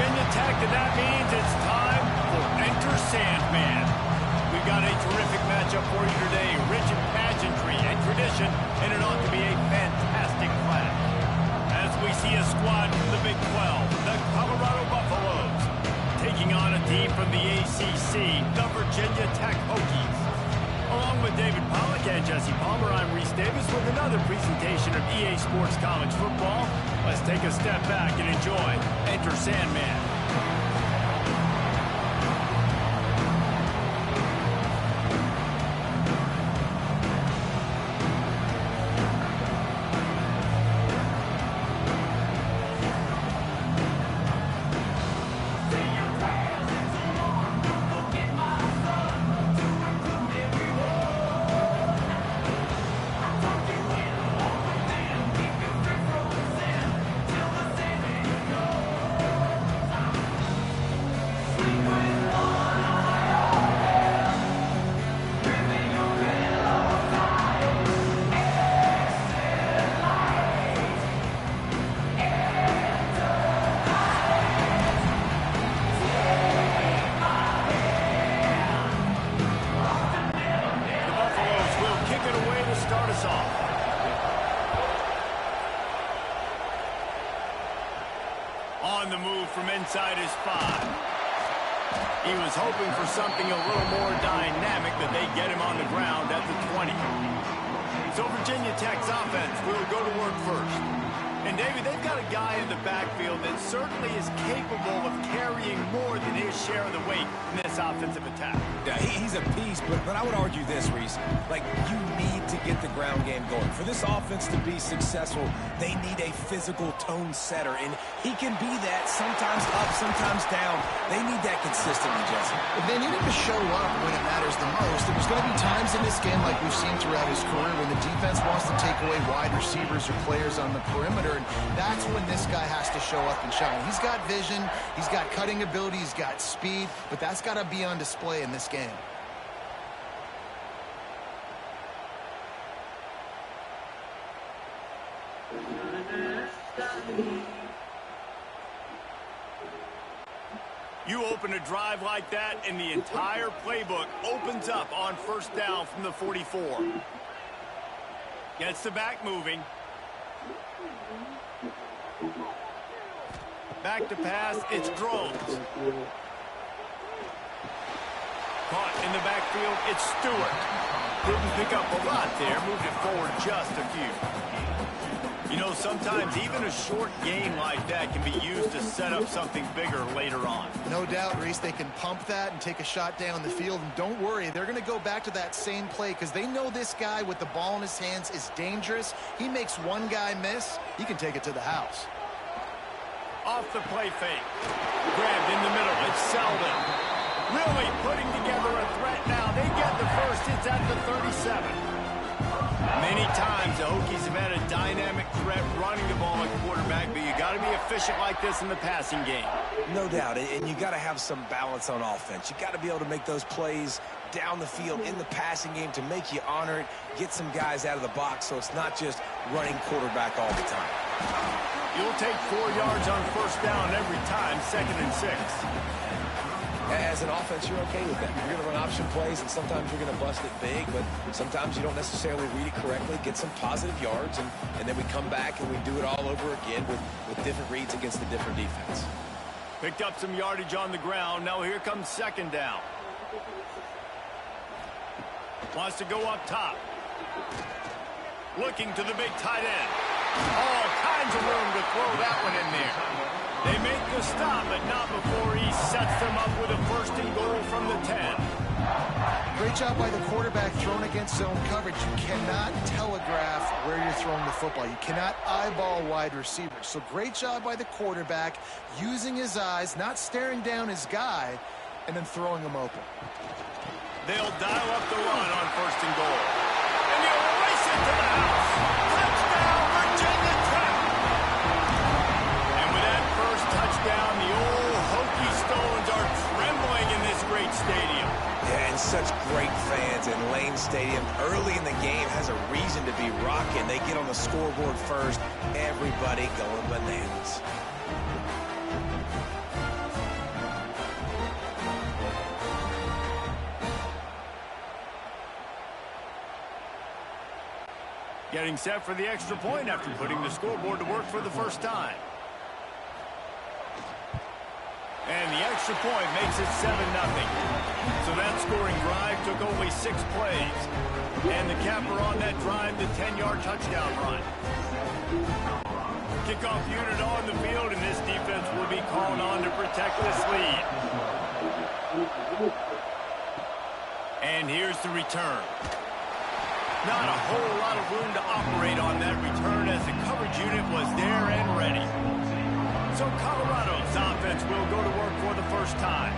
Virginia Tech, and that means it's time for Enter Sandman. We've got a terrific matchup for you today, rich in pageantry and tradition, and it ought to be a fantastic clash. As we see a squad from the Big 12, the Colorado Buffaloes, taking on a team from the ACC, the Virginia Tech Hokies. Along with David Pollack and Jesse Palmer, I'm Reese Davis with another presentation of EA Sports College Football. Let's take a step back and enjoy Enter Sandman. On the move from inside his 5. He was hoping for something a little more dynamic, but they get him on the ground at the 20. So Virginia Tech's offense will go to work first. And David, they've got a guy in the backfield that certainly is capable of carrying more than his share of the weight in this offensive attack. Yeah, he's a piece, but I would argue this, Reese. Like, you need to get the ground game going. For this offense to be successful, they need a physical tone setter, and he can be that, sometimes up, sometimes down. They need that consistently, Jesse. They need him to show up when it matters the most. There's going to be times in this game, like we've seen throughout his career, when the defense wants to take away wide receivers or players on the perimeter, and that's when this guy has to show up and shine. He's got vision, he's got cutting ability, he's got speed, but that's got to be on display in this game. You open a drive like that, and the entire playbook opens up on first down from the 44. Gets the back moving. Back to pass, it's Drones. Caught in the backfield, it's Stewart. Didn't pick up a lot there, moved it forward just a few. You know, sometimes even a short game like that can be used to set up something bigger later on. No doubt, Reese, they can pump that and take a shot down the field. And don't worry, they're going to go back to that same play because they know this guy with the ball in his hands is dangerous. He makes one guy miss, he can take it to the house. Off the play fake. Grabbed in the middle, it's Selden. Really putting together a threat now. They get the first, it's at the 37. Many times the Hokies have had a dynamic threat running the ball at quarterback, but you got to be efficient like this in the passing game. No doubt, and you got to have some balance on offense. You got to be able to make those plays down the field in the passing game to make you honor it, get some guys out of the box so it's not just running quarterback all the time. You'll take 4 yards on first down every time, 2nd and 6. As an offense, you're okay with that. You're going to run option plays, and sometimes you're going to bust it big, but sometimes you don't necessarily read it correctly, get some positive yards, and then we come back and we do it all over again with different reads against the different defense. Picked up some yardage on the ground. Now here comes 2nd down. Wants to go up top. Looking to the big tight end. All kinds of room to throw that one in there. They make the stop, but not before he sets them up with a 1st and goal from the 10. Great job by the quarterback thrown against zone coverage. You cannot telegraph where you're throwing the football. You cannot eyeball wide receivers. So great job by the quarterback using his eyes, not staring down his guy, and then throwing him open. They'll dial up the run on 1st and goal. And he'll race it to the house. Touchdown, Virginia Tech. And with that first touchdown, the old Hokie Stones are trembling in this great stadium. Yeah, and such great fans, and Lane Stadium early in the game has a reason to be rocking. They get on the scoreboard first, everybody going bananas. Getting set for the extra point after putting the scoreboard to work for the first time. And the extra point makes it 7-0. So that scoring drive took only 6 plays. And the capper on that drive, the 10-yard touchdown run. Kickoff unit on the field, and this defense will be called on to protect this lead. And here's the return. Not a whole lot of room to operate on that return as the coverage unit was there and ready. So Colorado's offense will go to work for the first time.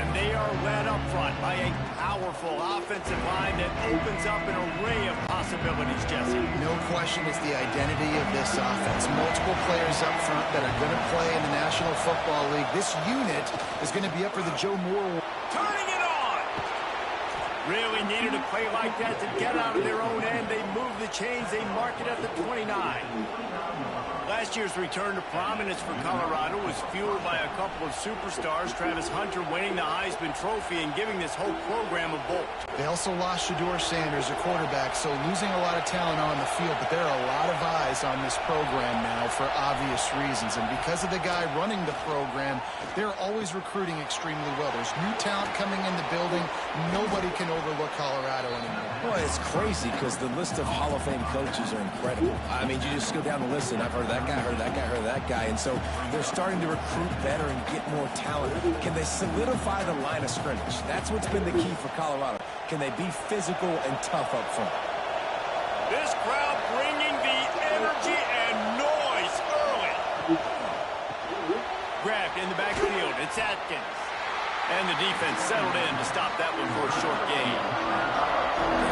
And they are led up front by a powerful offensive line that opens up an array of possibilities, Jesse. No question it's the identity of this offense. Multiple players up front that are going to play in the National Football League. This unit is going to be up for the Joe Moore. Turning it on! Really needed a play like that to get out of their own end. They move the chains. They mark it at the 29. Last year's return to prominence for Colorado was fueled by a couple of superstars, Travis Hunter winning the Heisman Trophy and giving this whole program a bolt. They also lost Shedeur Sanders, a quarterback, so losing a lot of talent on the field, but there are a lot of eyes on this program now for obvious reasons. And because of the guy running the program, they're always recruiting extremely well. There's new talent coming in the building. Nobody can overlook Colorado anymore. Well, it's crazy because the list of Hall of Fame coaches are incredible. I mean, you just go down the list, and I've heard that guy, heard that guy, heard that guy. And so they're starting to recruit better and get more talent. Can they solidify the line of scrimmage? That's what's been the key for Colorado. Can they be physical and tough up front? This crowd bringing the energy and noise early. Grabbed in the backfield. It's Atkins. And the defense settled in to stop that one for a short gain.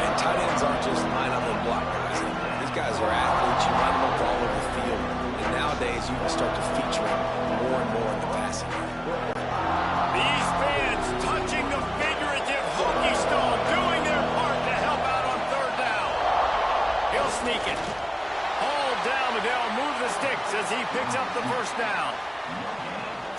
And tight ends aren't just line up and block guys anymore. These guys are athletes. You line them up all over the field. And nowadays, you can start to feature them more and more in the passing game. These fans touching the figurative Hokie stone, doing their part to help out on third down. He'll sneak it. Hauled down, but they'll move the sticks as he picks up the first down.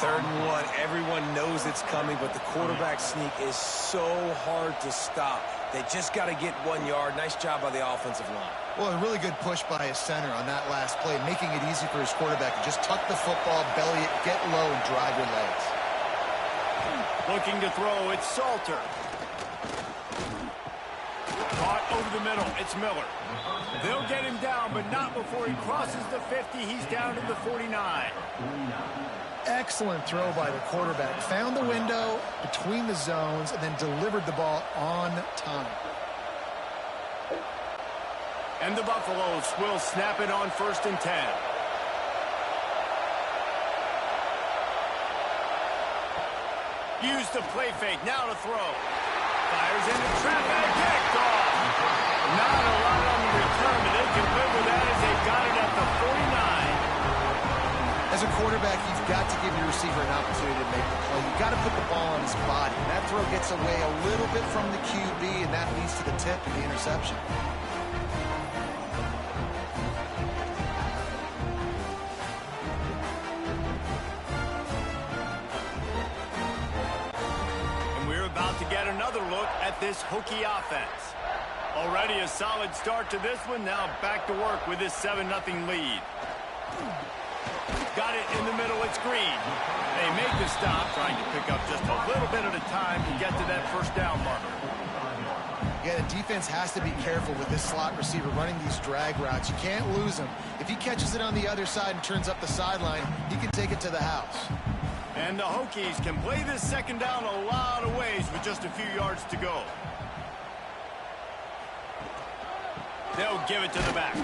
3rd and 1, everyone knows it's coming, but the quarterback sneak is so hard to stop. They just got to get 1 yard. Nice job by the offensive line. Well, a really good push by his center on that last play, making it easy for his quarterback to just tuck the football, belly it, get low, and drive your legs. Looking to throw, it's Salter. Caught over the middle, it's Miller. They'll get him down, but not before he crosses the 50. He's down to the 49. Excellent throw by the quarterback. Found the window between the zones and then delivered the ball on time. And the Buffaloes will snap it on 1st and 10. Use the play fake, now to throw. Fires into traffic, picked off. Not a lot on the return, but they can live with that as they've got it at the 49. As a quarterback, you've got to give your receiver an opportunity to make the play. You've got to put the ball on his body. And that throw gets away a little bit from the QB, and that leads to the tip and the interception. And we're about to get another look at this Hokie offense. Already a solid start to this one. Now back to work with this 7-0 lead. Got it in the middle, it's Green. They make the stop, trying to pick up just a little bit at a time to get to that first down marker. Yeah, the defense has to be careful with this slot receiver running these drag routes. You can't lose him. If he catches it on the other side and turns up the sideline, he can take it to the house. And the Hokies can play this 2nd down a lot of ways with just a few yards to go. They'll give it to the back.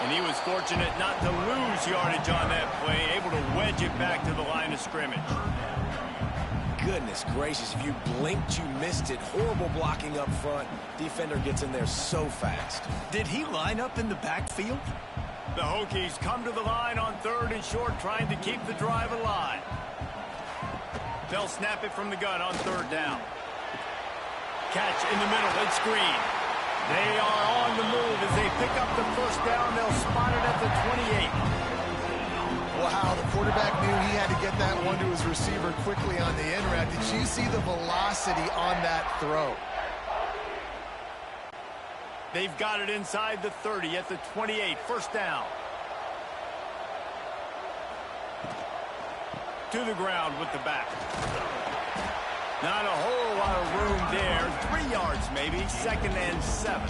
And he was fortunate not to lose yardage on that play, able to wedge it back to the line of scrimmage. Goodness gracious, if you blinked, you missed it. Horrible blocking up front. Defender gets in there so fast. Did he line up in the backfield? The Hokies come to the line on 3rd and short, trying to keep the drive alive. They'll snap it from the gun on 3rd down. Catch in the middle, it's Green. They are on the move as they pick up the first down. They'll spot it at the 28. Wow, the quarterback knew he had to get that one to his receiver quickly on the in route. Did you see the velocity on that throw? They've got it inside the 30 at the 28. First down. To the ground with the back. Not a whole lot of room there. 3 yards maybe. 2nd and 7.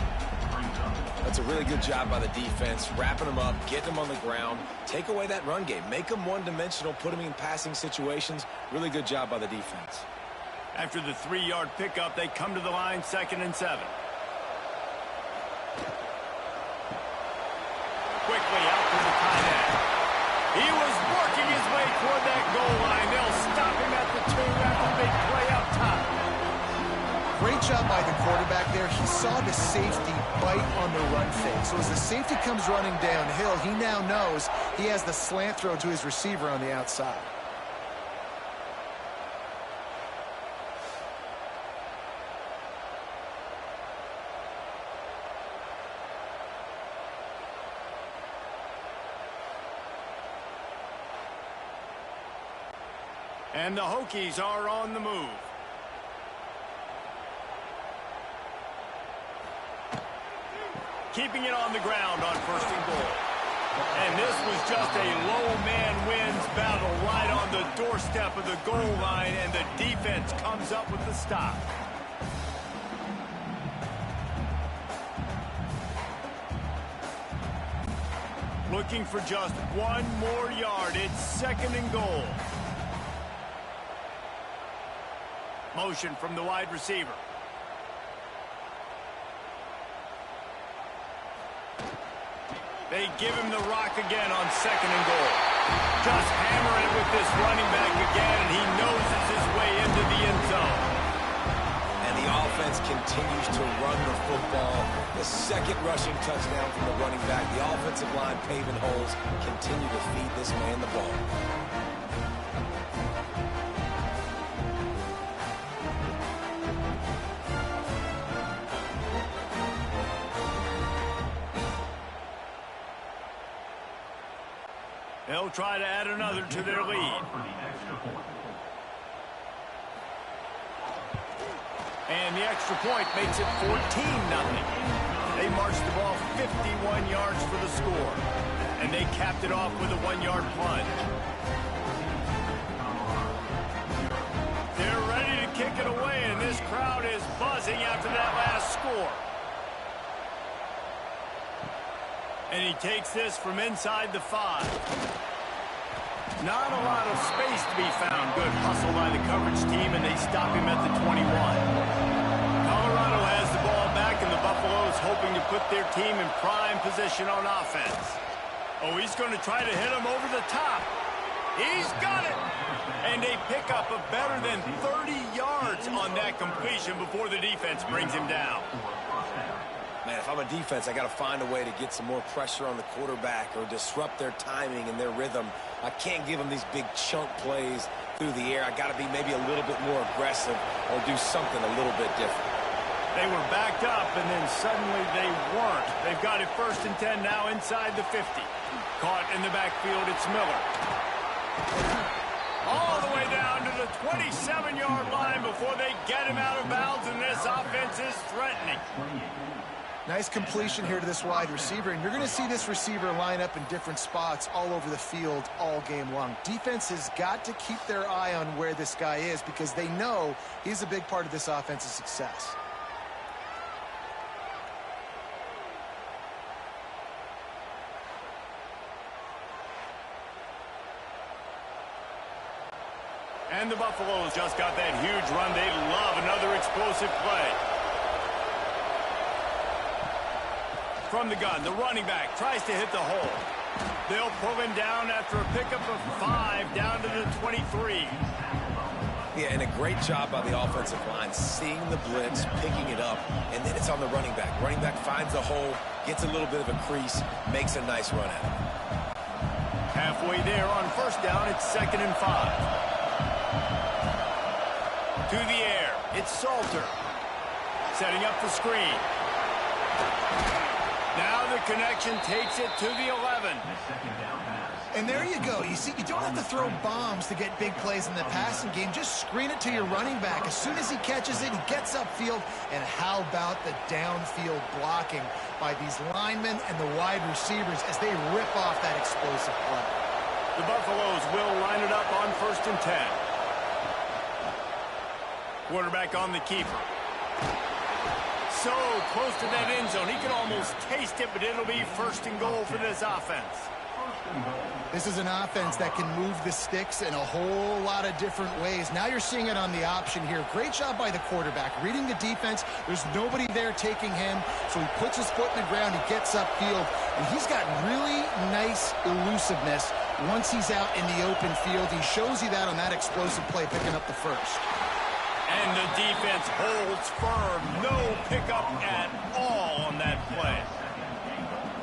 That's a really good job by the defense, wrapping them up, getting them on the ground, take away that run game, make them one-dimensional, put them in passing situations. Really good job by the defense. After the 3-yard pickup, they come to the line, 2nd and 7. Quickly out to the tight end. He was working his way toward that goal line. They'll stop him at the 2 after the big play up top. Great job by the quarterback there. He saw the safety bite on the run fake. So as the safety comes running downhill, he now knows he has the slant throw to his receiver on the outside. And the Hokies are on the move. Keeping it on the ground on 1st and goal. And this was just a low man wins battle right on the doorstep of the goal line, and the defense comes up with the stop. Looking for just 1 more yard. It's 2nd and goal. Motion from the wide receiver. They give him the rock again on 2nd and goal. Just hammering it with this running back again, and he noses his way into the end zone. And the offense continues to run the football. The 2nd rushing touchdown from the running back. The offensive line paving holes. Continue to feed this man the ball. They'll try to add another to their lead. And the extra point makes it 14-0. They marched the ball 51 yards for the score. And they capped it off with a 1-yard plunge. They're ready to kick it away, and this crowd is buzzing after that last score. And he takes this from inside the 5. Not a lot of space to be found. Good hustle by the coverage team, and they stop him at the 21. Colorado has the ball back, and the Buffaloes hoping to put their team in prime position on offense. Oh, he's going to try to hit him over the top. He's got it. And they pick up a better than 30 yards on that completion before the defense brings him down. Man, if I'm a defense, I got to find a way to get some more pressure on the quarterback or disrupt their timing and their rhythm. I can't give them these big chunk plays through the air. I got to be maybe a little bit more aggressive or do something a little bit different. They were backed up, and then suddenly they weren't. They've got it 1st and 10 now inside the 50. Caught in the backfield, it's Miller. All the way down to the 27-yard line before they get him out of bounds, and this offense is threatening. Nice completion here to this wide receiver, and you're going to see this receiver line up in different spots all over the field all game long. Defense has got to keep their eye on where this guy is because they know he's a big part of this offense's success. And the Buffaloes just got that huge run. They love another explosive play. From the gun, the running back tries to hit the hole. They'll pull him down after a pickup of 5 down to the 23. Yeah, and a great job by the offensive line, seeing the blitz, picking it up, and then it's on the running back. Running back finds the hole, gets a little bit of a crease, makes a nice run at it. Halfway there on 1st down, it's 2nd and 5. To the air, it's Salter. Setting up the screen. Now the connection takes it to the 11. And there you go. You see, you don't have to throw bombs to get big plays in the passing game. Just screen it to your running back. As soon as he catches it, he gets upfield. And how about the downfield blocking by these linemen and the wide receivers as they rip off that explosive play. The Buffaloes will line it up on 1st and 10. Quarterback on the keeper. So close to that end zone. He can almost taste it, but it'll be 1st and goal for this offense. This is an offense that can move the sticks in a whole lot of different ways. Now you're seeing it on the option here. Great job by the quarterback. Reading the defense. There's nobody there taking him, so he puts his foot in the ground. He gets upfield, and he's got really nice elusiveness once he's out in the open field. He shows you that on that explosive play, picking up the first. And the defense holds firm. No pickup at all on that play.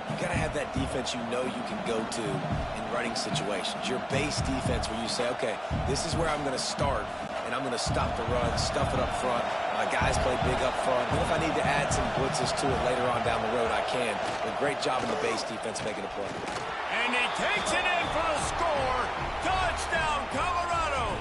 You got to have that defense you know you can go to in running situations. Your base defense where you say, okay, this is where I'm going to start, and I'm going to stop the run, stuff it up front. My guys play big up front. And if I need to add some blitzes to it later on down the road, I can. But great job in the base defense making a play. And he takes it in for the score. Touchdown, Colorado.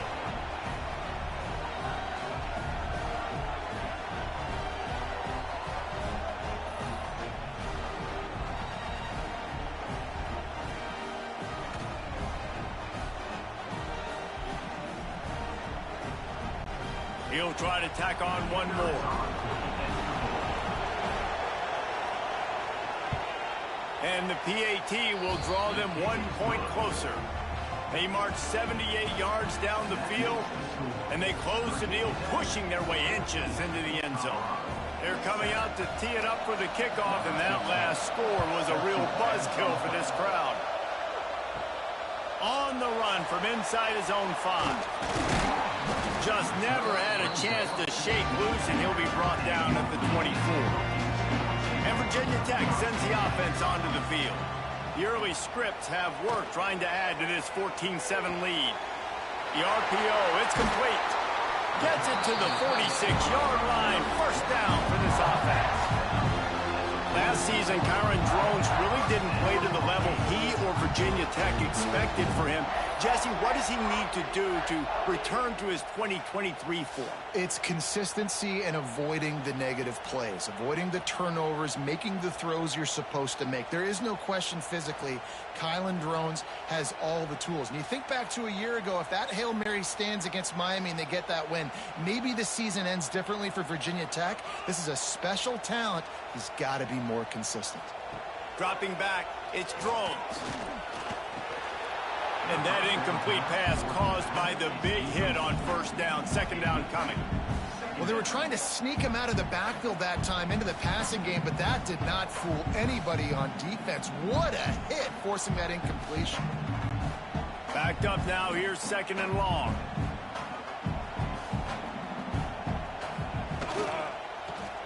He'll try to tack on one more. And the PAT will draw them 1 point closer. They march 78 yards down the field, and they close the deal, pushing their way inches into the end zone. They're coming out to tee it up for the kickoff, and that last score was a real buzzkill for this crowd. On the run from inside his own 5. Just never had a chance to shake loose, and he'll be brought down at the 24. And Virginia Tech sends the offense onto the field. The early scripts have worked trying to add to this 14-7 lead. The RPO, it's complete. Gets it to the 46-yard line. First down for this offense. Last season, Kyron Drones really didn't play to the level he or Virginia Tech expected for him. Jesse, what does he need to do to return to his 2023 form? It's consistency and avoiding the negative plays, avoiding the turnovers, making the throws you're supposed to make. There is no question physically, Kylan Drones has all the tools. And you think back to a year ago, if that Hail Mary stands against Miami and they get that win, maybe the season ends differently for Virginia Tech. This is a special talent. He's got to be more consistent. Dropping back, it's Drones. And that incomplete pass caused by the big hit on first down. Second down coming. Well, they were trying to sneak him out of the backfield that time into the passing game, but that did not fool anybody on defense. What a hit, forcing that incompletion. Backed up now. Here's 2nd and long.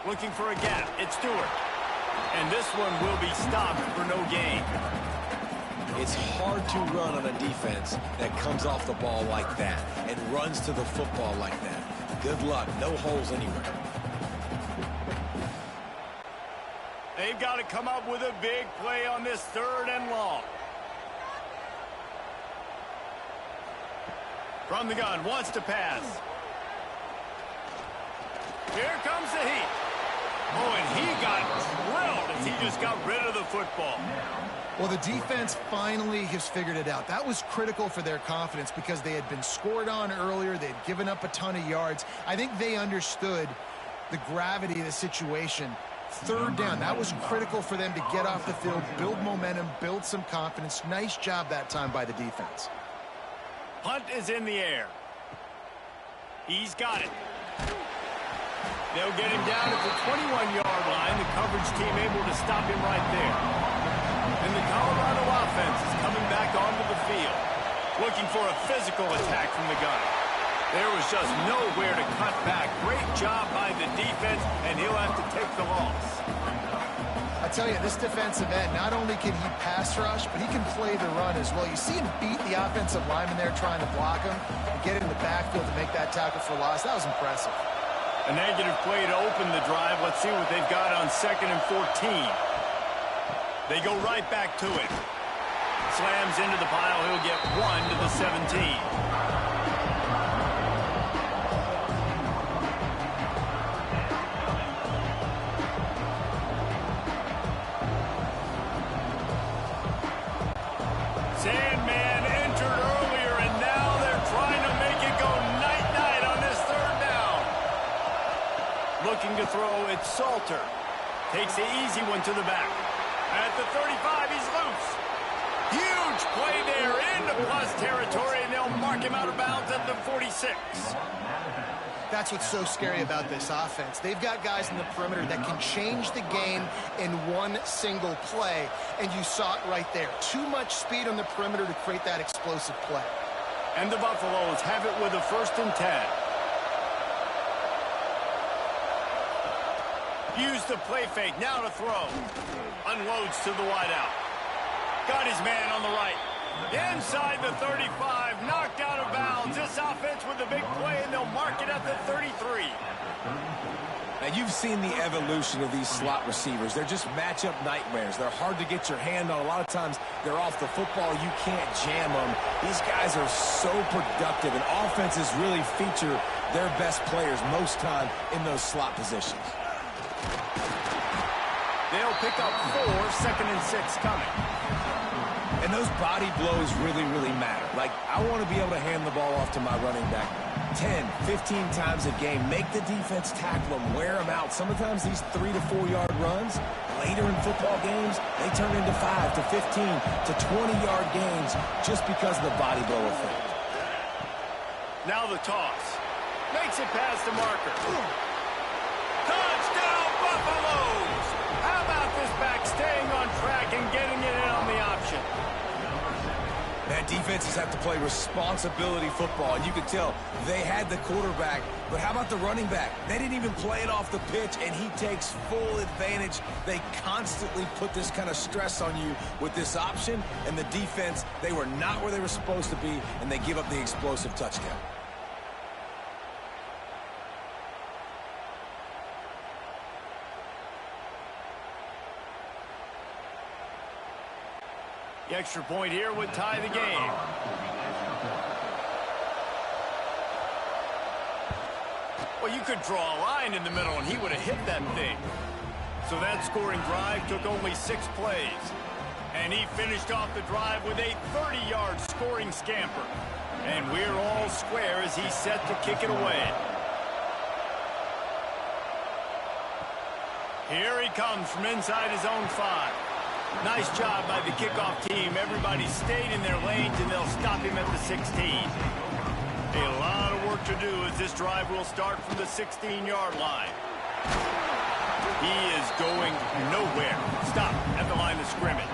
Looking for a gap. It's Stewart. And this one will be stopped for no gain. It's hard to run on a defense that comes off the ball like that and runs to the football like that. Good luck. No holes anywhere. They've got to come up with a big play on this 3rd and long. From the gun, wants to pass. Here comes the heat. Oh, and he got drilled as he just got rid of the football. Well, the defense finally has figured it out. That was critical for their confidence because they had been scored on earlier. They had given up a ton of yards. I think they understood the gravity of the situation. 3rd down, that was critical for them to get off the field, build momentum, build some confidence. Nice job that time by the defense. Punt is in the air. He's got it. They'll get him down at the 21-yard line. The coverage team able to stop him right there. And the Colorado offense is coming back onto the field, looking for a physical attack from the gun. There was just nowhere to cut back. Great job by the defense, and he'll have to take the loss. I tell you, this defensive end, not only can he pass rush, but he can play the run as well. You see him beat the offensive lineman there trying to block him and get in the backfield to make that tackle for loss. That was impressive. A negative play to open the drive. Let's see what they've got on 2nd and 14. They go right back to it. Slams into the pile. He'll get 1 to the 17. Sandman entered earlier, and now they're trying to make it go night-night on this 3rd down. Looking to throw, it's Salter. Takes the easy one to the back. At the 35, he's loose. Huge play there into plus territory, and they'll mark him out of bounds at the 46. That's what's so scary about this offense. They've got guys in the perimeter that can change the game in one single play, and you saw it right there. Too much speed on the perimeter to create that explosive play. And the Buffaloes have it with a 1st and 10. Use the play fake, now to throw. Unloads to the wideout. Got his man on the right. Inside the 35, knocked out of bounds. This offense with a big play, and they'll mark it at the 33. Now, you've seen the evolution of these slot receivers. They're just matchup nightmares. They're hard to get your hand on. A lot of times, they're off the football. You can't jam them. These guys are so productive, and offenses really feature their best players most time in those slot positions. They'll pick up 4, 2nd and 6 coming. And those body blows really, really matter. Like, I want to be able to hand the ball off to my running back 10, 15 times a game. Make the defense tackle them, wear them out. Sometimes these 3 to 4 yard runs, later in football games, they turn into 5 to 15 to 20-yard gains just because of the body blow effect. Now the toss. Makes it past the marker. Touchdown, Buffaloes! How about this back staying on track and getting it in on the option? Man, defenses have to play responsibility football, and you can tell they had the quarterback, but how about the running back? They didn't even play it off the pitch, and he takes full advantage. They constantly put this kind of stress on you with this option, and the defense, they were not where they were supposed to be, and they give up the explosive touchdown. The extra point here would tie the game. Well, you could draw a line in the middle, and he would have hit that thing. So that scoring drive took only 6 plays. And he finished off the drive with a 30-yard scoring scamper. And we're all square as he's set to kick it away. Here he comes from inside his own 5. Nice job by the kickoff team. Everybody stayed in their lanes, and they'll stop him at the 16. A lot of work to do as this drive will start from the 16-yard line. He is going nowhere. Stop at the line of scrimmage.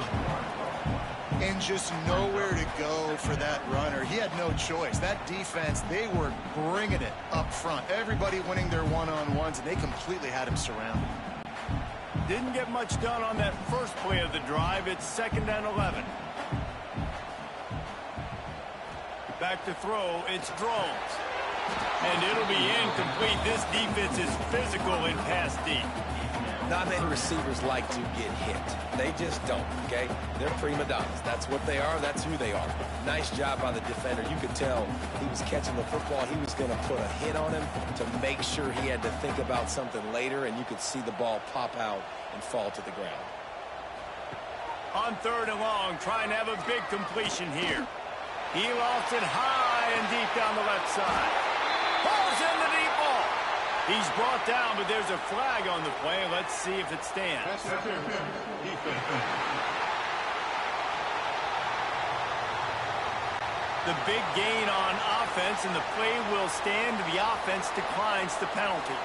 And just nowhere to go for that runner. He had no choice. That defense, they were bringing it up front. Everybody winning their one-on-ones, and they completely had him surrounded. Didn't get much done on that first play of the drive. It's 2nd and 11. Back to throw. It's Drones. And it'll be incomplete. This defense is physical in pass deep. Not many receivers like to get hit. They just don't, okay? They're prima donnas. That's what they are. That's who they are. Nice job by the defender. You could tell he was catching the football. He was going to put a hit on him to make sure he had to think about something later, and you could see the ball pop out and fall to the ground. On 3rd and long, trying to have a big completion here. He lost it high and deep down the left side. Falls in the deep ball. He's brought down, but there's a flag on the play. Let's see if it stands. The big gain on offense, and the play will stand. The offense declines the penalty.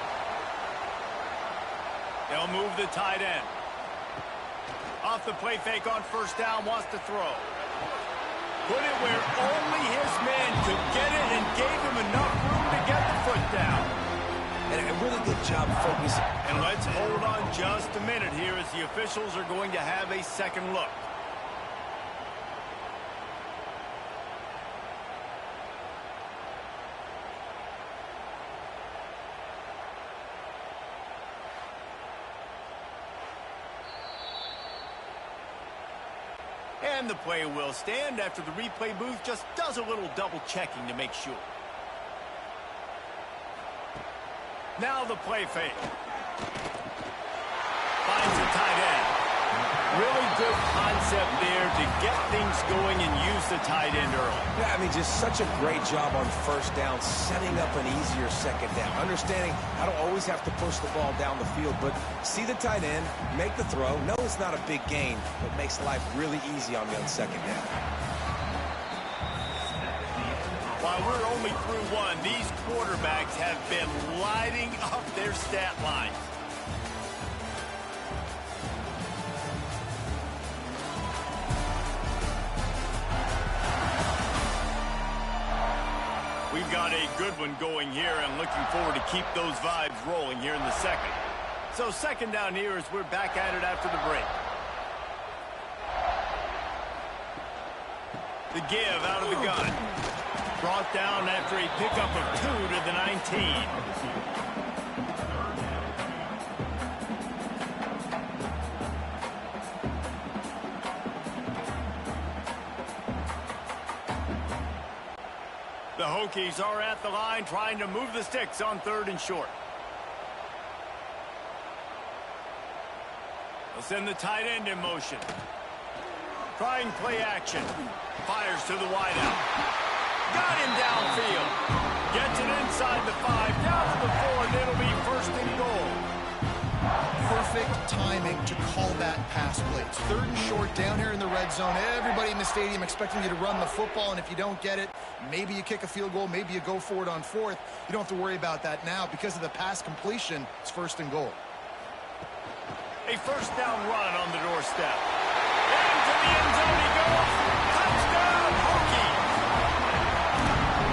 They'll move the tight end. Off the play fake on 1st down, wants to throw. Put it where only his man could get it and gave him enough room to get the foot down. And a really good job focusing. And let's hold on just a minute here as the officials are going to have a second look. And the play will stand after the replay booth just does a little double checking to make sure. Now the play fake. Finds the tight end. Really good concept there to get things going and use the tight end early. Yeah, I mean, just such a great job on first down, setting up an easier second down. Understanding how to always have to push the ball down the field, but see the tight end, make the throw. No, it's not a big gain, but makes life really easy on me on second down. While we're only through one, these quarterbacks have been lighting up their stat lines. We've got a good one going here and looking forward to keep those vibes rolling here in the second. So second down here as we're back at it after the break. The give out of the gun. Brought down after a pickup of 2 to the 19. The Hokies are at the line trying to move the sticks on 3rd and short. They'll send the tight end in motion. Trying play action. Fires to the wideout. Got him downfield. Gets it inside the 5, down to the 4, and it'll be 1st and goal. Perfect timing to call that pass play. It's 3rd and short down here in the red zone. Everybody in the stadium expecting you to run the football, and if you don't get it, maybe you kick a field goal, maybe you go for it on 4th. You don't have to worry about that now. Because of the pass completion, it's 1st and goal. A 1st down run on the doorstep. Into the end zone he goes. Touchdown, Hokies!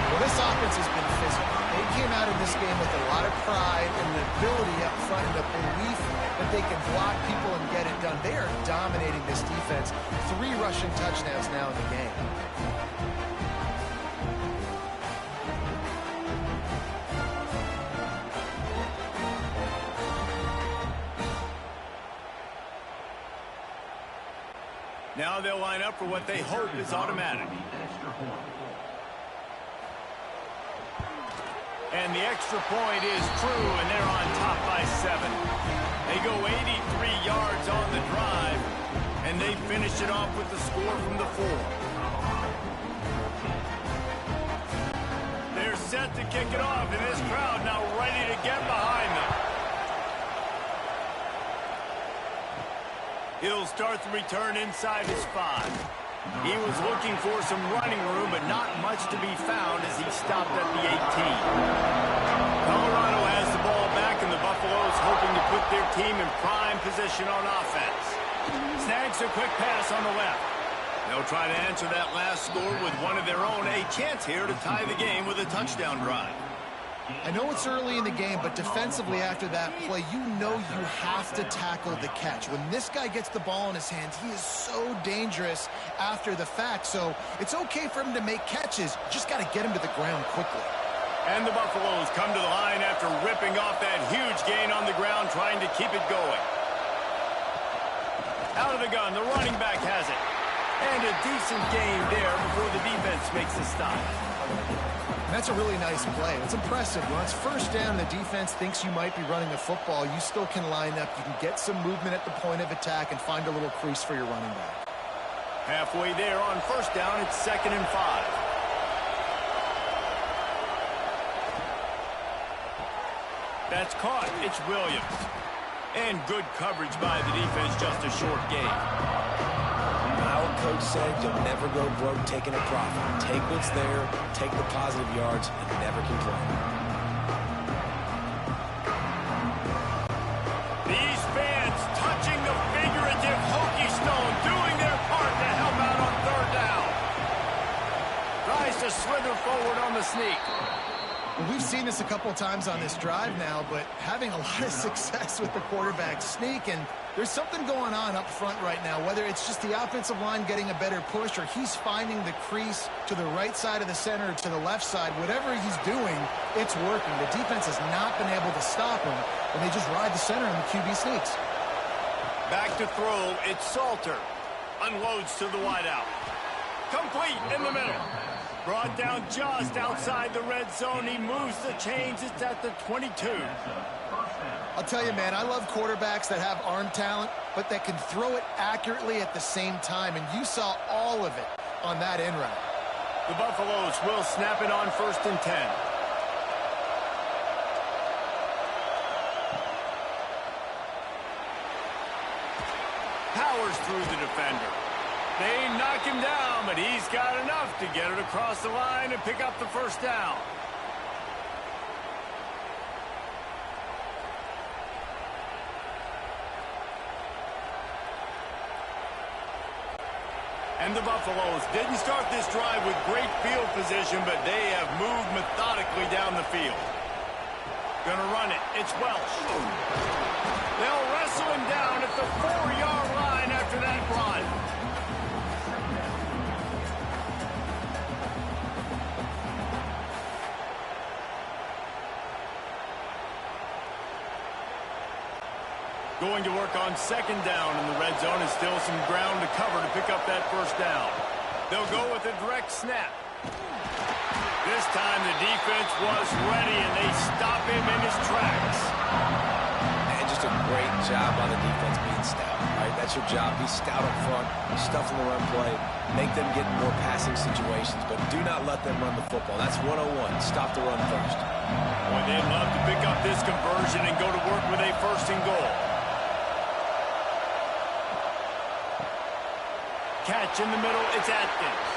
Well, this offense has been physical. They came out of this game with a lot of pride and the ability up front and the belief that they can block people and get it done. They are dominating this defense. 3 rushing touchdowns now in the game. Now they'll line up for what they hope is automatic. And the extra point is true, and they're on top by 7. They go 83 yards on the drive, and they finish it off with the score from the 4. They're set to kick it off, and this crowd now ready to get behind them. He'll start the return inside his 5. He was looking for some running room, but not much to be found as he stopped at the 18. Colorado has the ball back, and the Buffaloes hoping to put their team in prime position on offense. Snags a quick pass on the left. They'll try to answer that last score with one of their own. A chance here to tie the game with a touchdown drive. I know it's early in the game, but defensively after that play, you know you have to tackle the catch. When this guy gets the ball in his hands, he is so dangerous after the fact. So it's okay for him to make catches. You just got to get him to the ground quickly. And the Buffaloes come to the line after ripping off that huge gain on the ground, trying to keep it going. Out of the gun, the running back has it. And a decent gain there before the defense makes a stop. That's a really nice play. It's impressive. When it's 1st down, the defense thinks you might be running a football. You still can line up. You can get some movement at the point of attack and find a little crease for your running back. Halfway there on 1st down, it's 2nd and 5. That's caught. It's Williams. And good coverage by the defense, just a short gain. Our coach said you'll never go broke taking a profit. Take what's there, take the positive yards, and never complain. These fans touching the figurative Hokie stone, doing their part to help out on 3rd down. Tries to slither forward on the sneak. Well, we've seen this a couple times on this drive now, but having a lot of success with the quarterback sneak, and there's something going on up front right now, whether it's just the offensive line getting a better push or he's finding the crease to the right side of the center, to the left side. Whatever he's doing, it's working. The defense has not been able to stop him, and they just ride the center and the QB sneaks. Back to throw, it's Salter. Unloads to the wideout. Complete in the middle. Brought down just outside the red zone. He moves the chains. It's at the 22. I'll tell you, man, I love quarterbacks that have arm talent, but that can throw it accurately at the same time, and you saw all of it on that in route. The Buffaloes will snap it on 1st and 10. Powers through the defender. They knock him down, but he's got enough to get it across the line and pick up the first down. And the Buffaloes didn't start this drive with great field position, but they have moved methodically down the field. Gonna run it. It's Welsh. They'll wrestle him down at the 4-yard line after that run. Going to work on 2nd down in the red zone, and still some ground to cover to pick up that first down. They'll go with a direct snap. This time the defense was ready, and they stop him in his tracks. And just a great job on the defense being stout. Right? That's your job. Be stout up front, stuff in the run play, make them get in more passing situations, but do not let them run the football. That's 101. Stop the run first. Boy, they'd love to pick up this conversion and go to work with a 1st and goal. Catch in the middle, it's Atkins.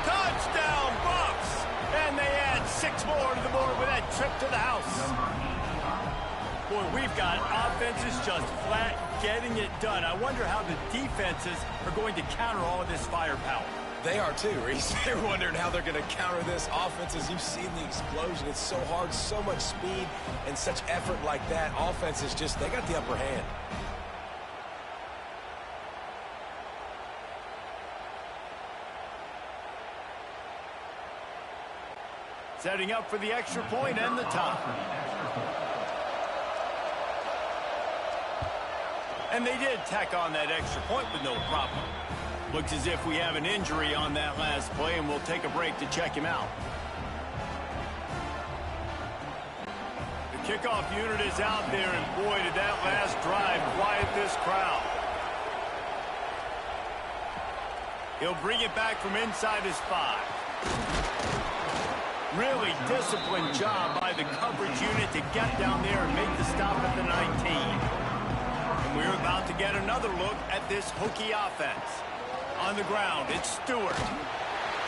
Touchdown, Bucks! And they add 6 more to the board with that trip to the house. Boy, we've got offenses just flat getting it done. I wonder how the defenses are going to counter all of this firepower. They are too, Reese. They're wondering how they're going to counter this offense. As you've seen the explosion, it's so hard, so much speed, and such effort like that. Offense is just, they got the upper hand. Setting up for the extra point and the tie. And they did tack on that extra point with no problem. Looks as if we have an injury on that last play, and we'll take a break to check him out. The kickoff unit is out there, and boy, did that last drive quiet this crowd. He'll bring it back from inside his 5. Really disciplined job by the coverage unit to get down there and make the stop at the 19. And we're about to get another look at this Hokie offense. On the ground, it's Stewart.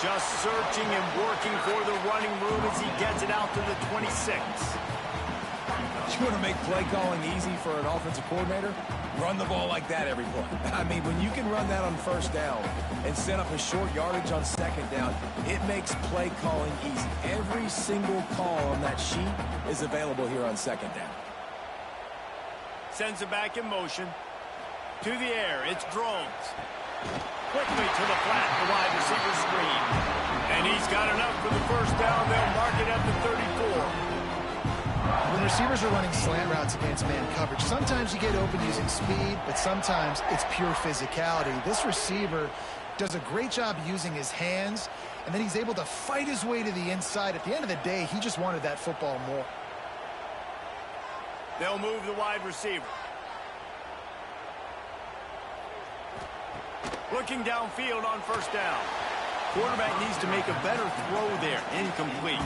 Just searching and working for the running room as he gets it out to the 26. You want to make play calling easy for an offensive coordinator? Run the ball like that every play. I mean, when you can run that on 1st down and set up a short yardage on 2nd down, it makes play calling easy. Every single call on that sheet is available here on 2nd down. Sends it back in motion. To the air, it's Drones. Quickly to the flat, the wide receiver screen. And he's got enough for the first down. They'll mark it at the 34. When receivers are running slant routes against man coverage, sometimes you get open using speed, but sometimes it's pure physicality. This receiver does a great job using his hands, and then he's able to fight his way to the inside. At the end of the day, he just wanted that football more. They'll move the wide receiver. Looking downfield on 1st down. Quarterback needs to make a better throw there. Incomplete.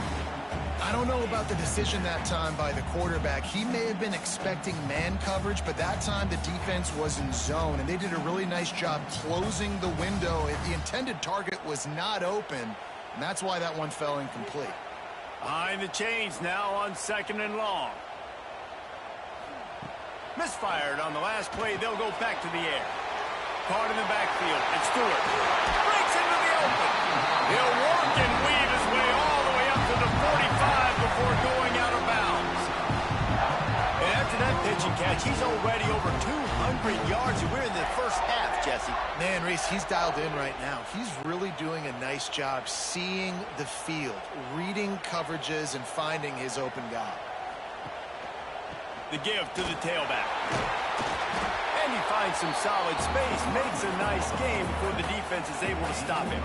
I don't know about the decision that time by the quarterback. He may have been expecting man coverage, but that time the defense was in zone, and they did a really nice job closing the window. The intended target was not open, and that's why that one fell incomplete. Behind the chains now on 2nd and long. Misfired on the last play. They'll go back to the air. Caught in the backfield. It's Stewart. Breaks into the open. He'll work and weave his way all the way up to the 45 before going out of bounds. And after that pitch and catch, he's already over 200 yards, and we're in the first half, Jesse. Man, Reese, he's dialed in right now. He's really doing a nice job seeing the field, reading coverages, and finding his open guy. The give to the tailback. And he finds some solid space, makes a nice game before the defense is able to stop him.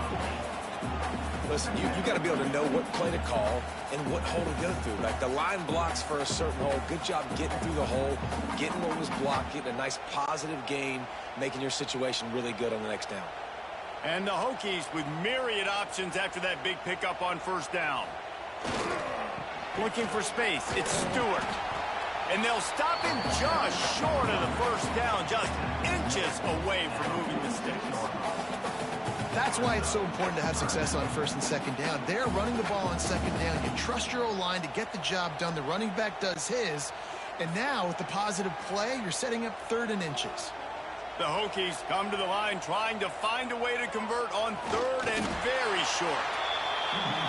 Listen, you got to be able to know what play to call and what hole to go through. Like the line blocks for a certain hole. Good job getting through the hole, getting what was blocked, getting a nice positive gain, making your situation really good on the next down. And the Hokies with myriad options after that big pickup on first down. Looking for space, it's Stewart. And they'll stop him just short of the first down, just inches away from moving the sticks. That's why it's so important to have success on first and second down. They're running the ball on second down. You trust your O-line to get the job done. The running back does his. And now, with the positive play, you're setting up 3rd and inches. The Hokies come to the line trying to find a way to convert on 3rd and very short.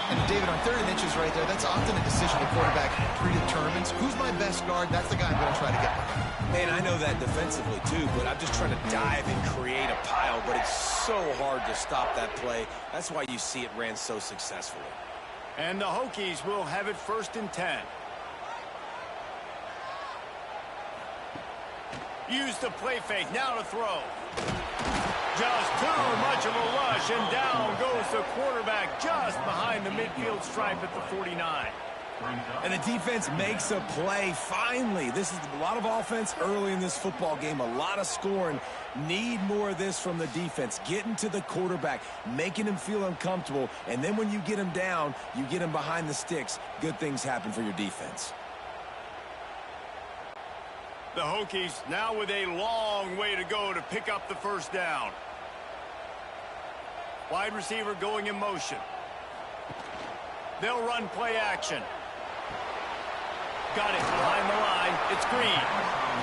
And David, on 3rd and inches right there, that's often a decision the quarterback predetermines. Who's my best guard? That's the guy I'm going to try to get behind. Man, I know that defensively too, but I'm just trying to dive and create a pile, but it's so hard to stop that play. That's why you see it ran so successfully. And the Hokies will have it 1st and 10. Use the play fake, now to throw. Just too much of a rush, and down goes the quarterback just behind the midfield stripe at the 49. And the defense makes a play, finally. This is a lot of offense early in this football game, a lot of scoring. Need more of this from the defense. Getting to the quarterback, making him feel uncomfortable, and then when you get him down, you get him behind the sticks. Good things happen for your defense. The Hokies now with a long way to go to pick up the first down. Wide receiver going in motion. They'll run play action. Got it behind the line. It's Green.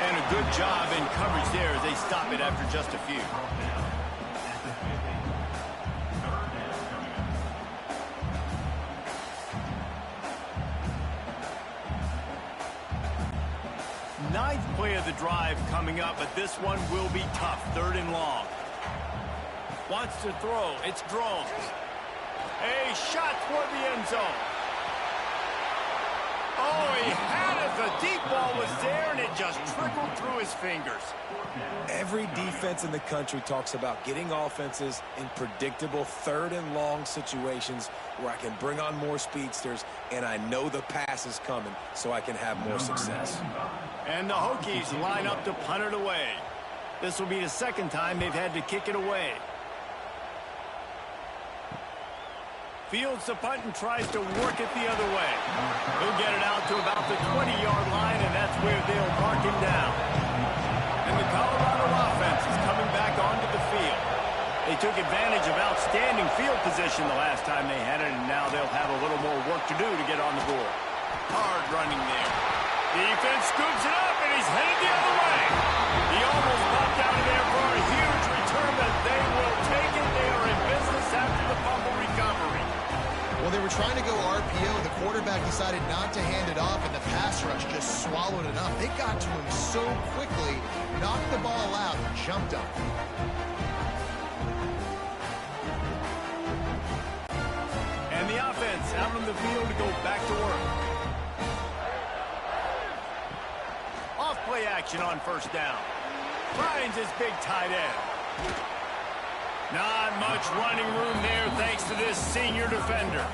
And a good job in coverage there as they stop it after just a few. Ninth play of the drive coming up, but this one will be tough. 3rd and long. Wants to throw. It's Drones. A shot toward the end zone. Oh, he had it. The deep ball was there, and it just trickled through his fingers. Every defense in the country talks about getting offenses in predictable 3rd and long situations where I can bring on more speedsters, and I know the pass is coming, so I can have more success. And the Hokies line up to punt it away. This will be the 2nd time they've had to kick it away. Fields the punt and tries to work it the other way. He'll get it out to about the 20-yard line, and that's where they'll mark him down. And the Colorado offense is coming back onto the field. They took advantage of outstanding field position the last time they had it, and now they'll have a little more work to do to get on the board. Hard running there. Defense scoops it up, and he's headed the other way. He almost popped out of there for a huge return, but they will take it. They are in business after the fumble recovery. Well, they were trying to go RPO. The quarterback decided not to hand it off, and the pass rush just swallowed it up. They got to him so quickly, knocked the ball out, and jumped up. And the offense out on the field to go back to work. Off play action on first down. Finds his big tight end. Not much running room there thanks to this senior defender.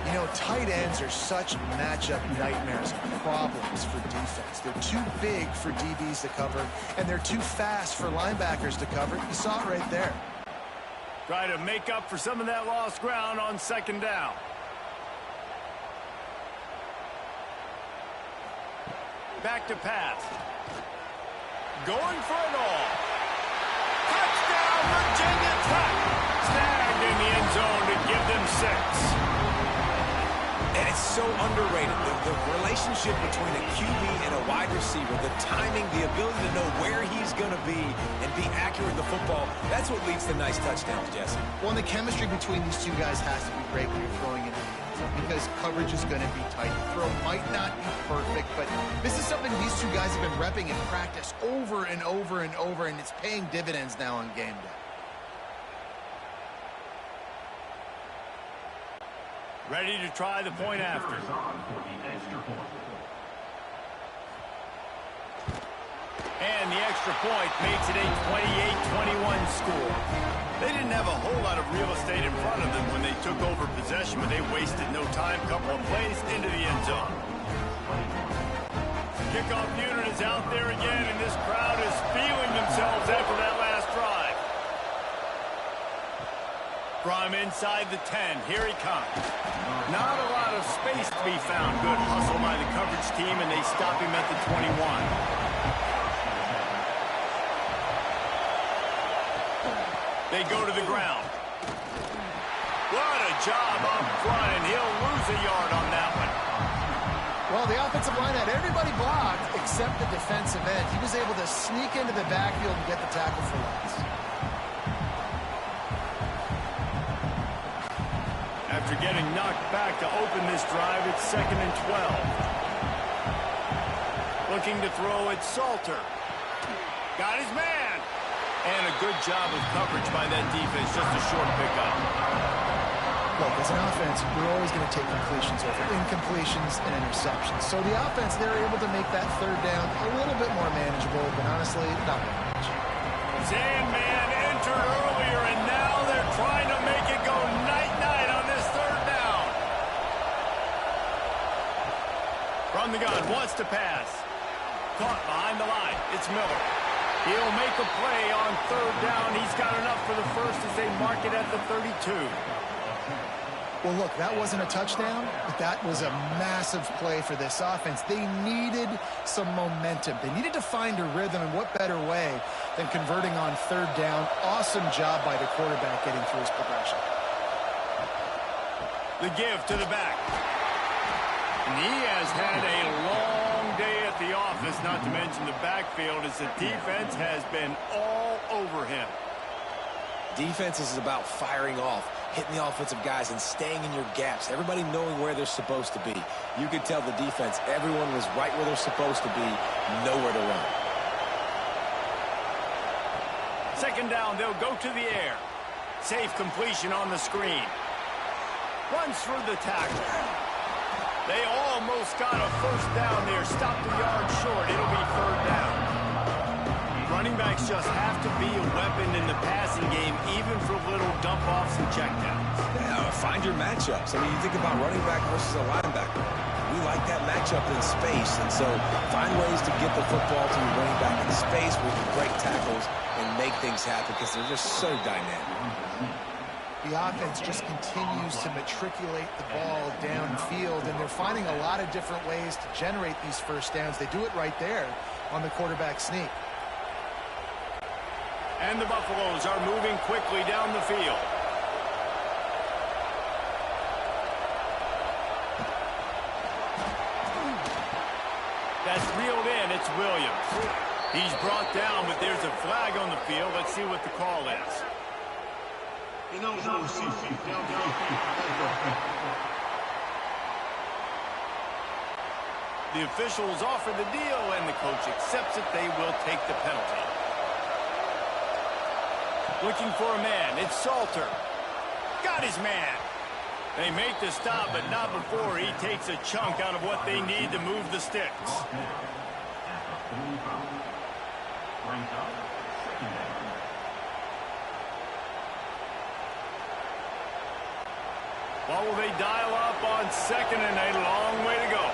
You know, tight ends are such matchup nightmares and problems for defense. They're too big for DBs to cover, and they're too fast for linebackers to cover. You saw it right there. Try to make up for some of that lost ground on 2nd down. Back to pass. Going for it all. Touchdown, Virginia Tech. Snagged in the end zone to give them 6. And it's so underrated. The relationship between a QB and a wide receiver, the timing, the ability to know where he's going to be and be accurate with the football, that's what leads to nice touchdowns, Jesse. Well, and the chemistry between these two guys has to be great when you're throwing it in the end zone because coverage is going to be tight. The throw might not be perfect, but this is something these two guys have been repping in practice over and over and over, and it's paying dividends now on game day. Ready to try the point after. And the extra point makes it a 28-21 score. They didn't have a whole lot of real estate in front of them when they took over possession, but they wasted no time. Couple of plays into the end zone. Kickoff unit is out there again, and this crowd is feeling themselves after that last drive. From inside the 10, here he comes. Not a lot of space to be found. Good hustle by the coverage team, and they stop him at the 21. They go to the ground. What a job up front, and he'll lose a yard on that one. Well, the offensive line had everybody blocked except the defensive end. He was able to sneak into the backfield and get the tackle for loss. After getting knocked back to open this drive, it's 2nd and 12. Looking to throw it, Salter. Got his man. And a good job of coverage by that defense, just a short pickup. Look, as an offense, we're always going to take completions over incompletions and interceptions. So the offense, they're able to make that third down a little bit more manageable, but honestly, not very much. Sandman entered earlier, and now they're trying to make it go night-night on this third down. From the gun, wants to pass. Caught behind the line. It's Miller. He'll make a play on third down. He's got enough for the first as they mark it at the 32. Well, look, that wasn't a touchdown, but that was a massive play for this offense. They needed some momentum. They needed to find a rhythm, and what better way than converting on third down. Awesome job by the quarterback getting through his progression. The give to the back. And he has had a long day at the office, not to mention the backfield, as the defense has been all over him. Defense is about firing off, hitting the offensive guys, and staying in your gaps. Everybody knowing where they're supposed to be. You could tell the defense, everyone was right where they're supposed to be, nowhere to run. 2nd down, they'll go to the air. Safe completion on the screen. Runs through the tackle. They almost got a first down there. Stopped a yard short. It'll be third down. Running backs just have to be a weapon in the passing game, even for little dump-offs and checkdowns. Yeah, find your matchups. I mean, you think about running back versus a linebacker. We like that matchup in space, and so find ways to get the football to your running back in space where you can break tackles and make things happen because they're just so dynamic. The offense just continues to matriculate the ball downfield, and they're finding a lot of different ways to generate these first downs. They do it right there on the quarterback sneak. And the Buffaloes are moving quickly down the field. That's reeled in. It's Williams. He's brought down, but there's a flag on the field. Let's see what the call is. The officials offer the deal, and the coach accepts it. They will take the penalty. Looking for a man. It's Salter. Got his man. They make the stop, but not before he takes a chunk out of what they need to move the sticks. What will they dial up on 2nd and a long way to go?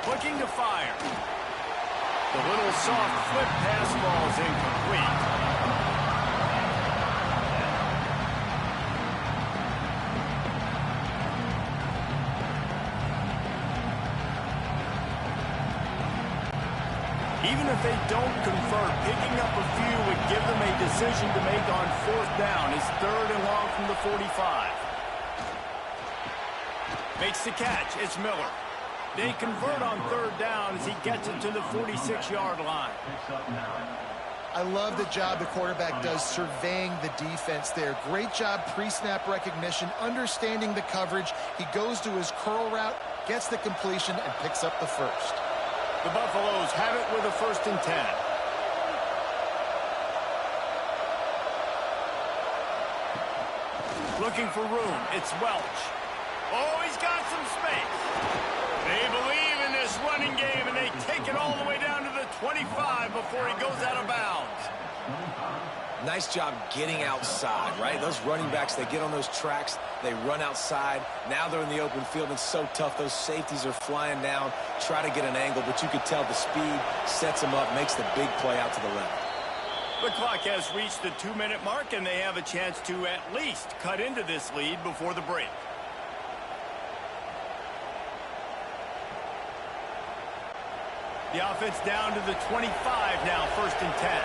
Looking to fire. The little soft flip pass falls incomplete. Even if they don't convert, picking up a few would give them a decision to make on 4th down. It's 3rd and long from the 45. Makes the catch. It's Miller. They convert on 3rd down as he gets it to the 46-yard line. I love the job the quarterback does surveying the defense there. Great job pre-snap recognition, understanding the coverage. He goes to his curl route, gets the completion, and picks up the first. The Buffaloes have it with a 1st and 10. Looking for room. It's Welch. Oh, he's got some space. They believe in this this running game, and they take it all the way down to the 25 before he goes out of bounds. Nice job getting outside, right? Those running backs, they get on those tracks, they run outside. Now they're in the open field. It's so tough. Those safeties are flying down, try to get an angle, but you could tell the speed sets them up, makes the big play out to the left. The clock has reached the 2-minute mark, and they have a chance to at least cut into this lead before the break. The offense down to the 25 now, 1st and 10.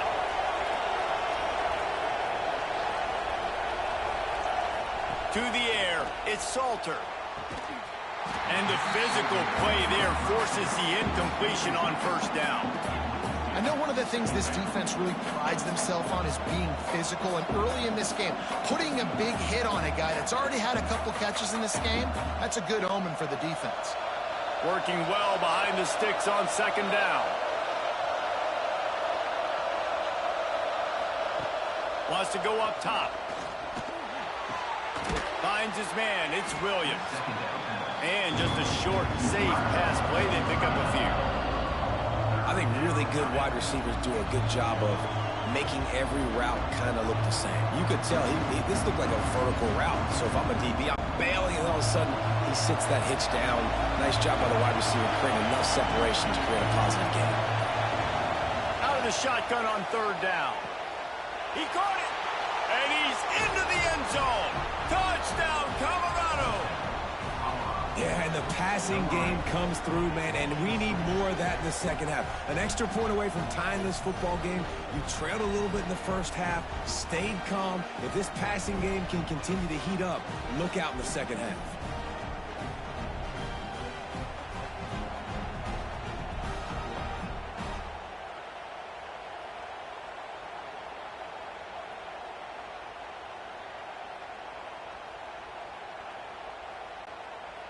To the air, it's Salter. And the physical play there forces the incompletion on 1st down. I know one of the things this defense really prides themselves on is being physical, and early in this game, putting a big hit on a guy that's already had a couple catches in this game, that's a good omen for the defense. Working well behind the sticks on 2nd down. Wants to go up top. Finds his man. It's Williams. And just a short, safe pass play. They pick up a few. I think really good wide receivers do a good job of making every route kind of look the same. You could tell this looked like a vertical route. So if I'm a DB, I'm bailing, and all of a sudden he sits that hitch down. Nice job by the wide receiver, creating enough separation to create a positive gain. Out of the shotgun on 3rd down. He caught it, and he's into the end zone. Touchdown, Colorado. Yeah, and the passing game comes through, man, and we need more of that in the second half. An extra point away from tying this football game. You trailed a little bit in the first half, stayed calm. If this passing game can continue to heat up, look out in the second half.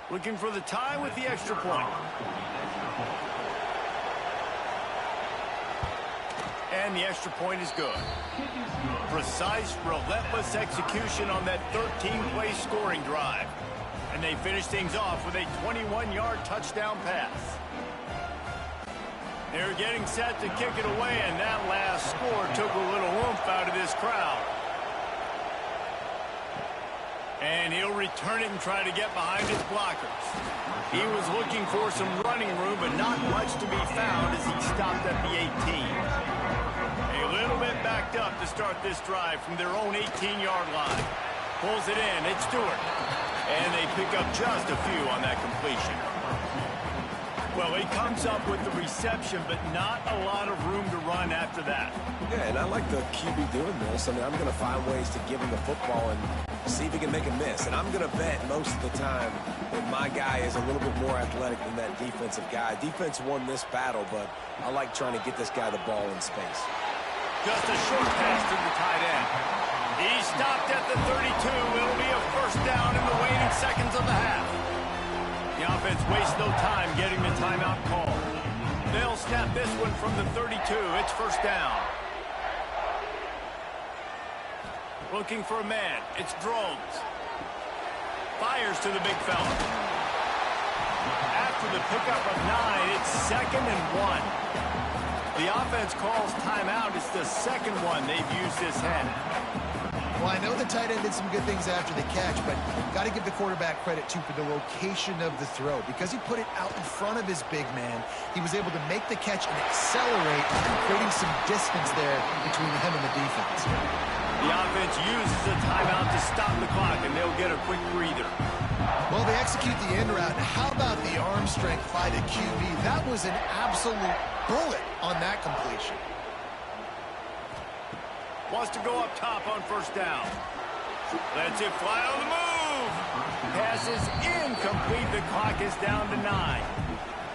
Looking for the tie with the extra point. And the extra point is good. Precise, relentless execution on that 13-play scoring drive. And they finish things off with a 21-yard touchdown pass. They're getting set to kick it away, and that last score took a little oomph out of this crowd. And he'll return it and try to get behind his blockers. He was looking for some running room, but not much to be found as he stopped at the 18. A little bit backed up to start this drive from their own 18-yard line. Pulls it in. It's Stewart. And they pick up just a few on that completion. Well, he comes up with the reception, but not a lot of room to run after that. Yeah, and I like the QB doing this. I mean, I'm going to find ways to give him the football and see if he can make a miss. And I'm going to bet most of the time that my guy is a little bit more athletic than that defensive guy. Defense won this battle, but I like trying to get this guy the ball in space. Just a short pass to the tight end. He stopped at the 32. It'll be a 1st down in the waning seconds of the half. The offense wastes no time getting the timeout call. They'll snap this one from the 32. It's 1st down. Looking for a man. It's Drones. Fires to the big fella. After the pickup of 9, it's 2nd and 1. The offense calls timeout. It's the 2nd one they've used this half. Well, I know the tight end did some good things after the catch, but got to give the quarterback credit, too, for the location of the throw. Because he put it out in front of his big man, he was able to make the catch and accelerate, creating some distance there between him and the defense. The offense uses the timeout to stop the clock, and they'll get a quick breather. Well, they execute the end route. How about the arm strength by the QB? That was an absolute bullet on that completion. Wants to go up top on 1st down. Lets it fly on the move. Pass is incomplete. The clock is down to 9.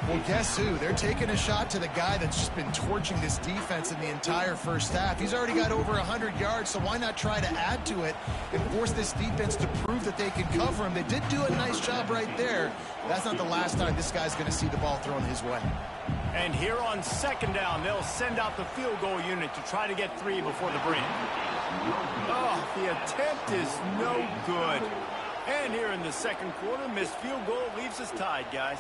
Well, guess who? They're taking a shot to the guy that's just been torching this defense in the entire first half. He's already got over 100 yards, so why not try to add to it and force this defense to prove that they can cover him? They did do a nice job right there. That's not the last time this guy's going to see the ball thrown his way. And here on 2nd down, they'll send out the field goal unit to try to get 3 before the break. Oh, the attempt is no good. And here in the 2nd quarter, missed field goal leaves us tied, guys.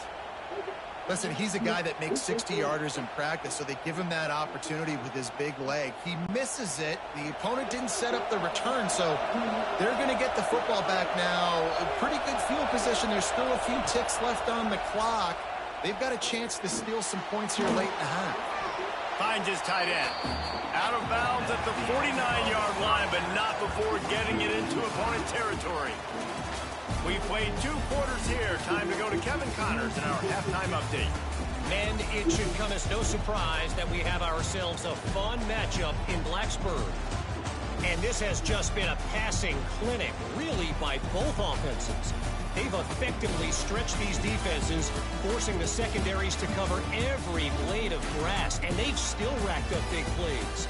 Listen, he's a guy that makes 60-yarders in practice, so they give him that opportunity with his big leg. He misses it. The opponent didn't set up the return, so they're going to get the football back now. A pretty good field position. There's still a few ticks left on the clock. They've got a chance to steal some points here late in the half. Finds his tight end. Out of bounds at the 49-yard line, but not before getting it into opponent territory. We played 2 quarters here. Time to go to Kevin Connors in our halftime update. And it should come as no surprise that we have ourselves a fun matchup in Blacksburg. And this has just been a passing clinic, really, by both offenses. They've effectively stretched these defenses, forcing the secondaries to cover every blade of grass, and they've still racked up big plays.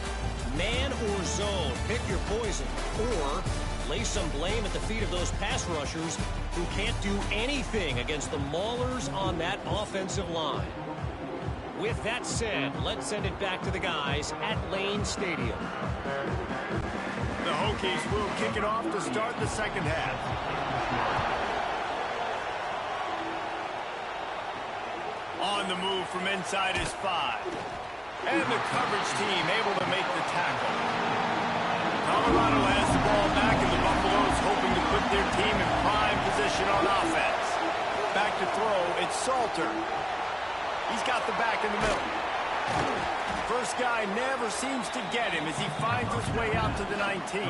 Man or zone, pick your poison, or lay some blame at the feet of those pass rushers who can't do anything against the maulers on that offensive line. With that said, let's send it back to the guys at Lane Stadium. The Hokies will kick it off to start the second half. On the move from inside is 5. And the coverage team able to make the tackle. Colorado has the ball back, and the Buffaloes hoping to put their team in prime position on offense. Back to throw, it's Salter. He's got the back in the middle. First guy never seems to get him as he finds his way out to the 19.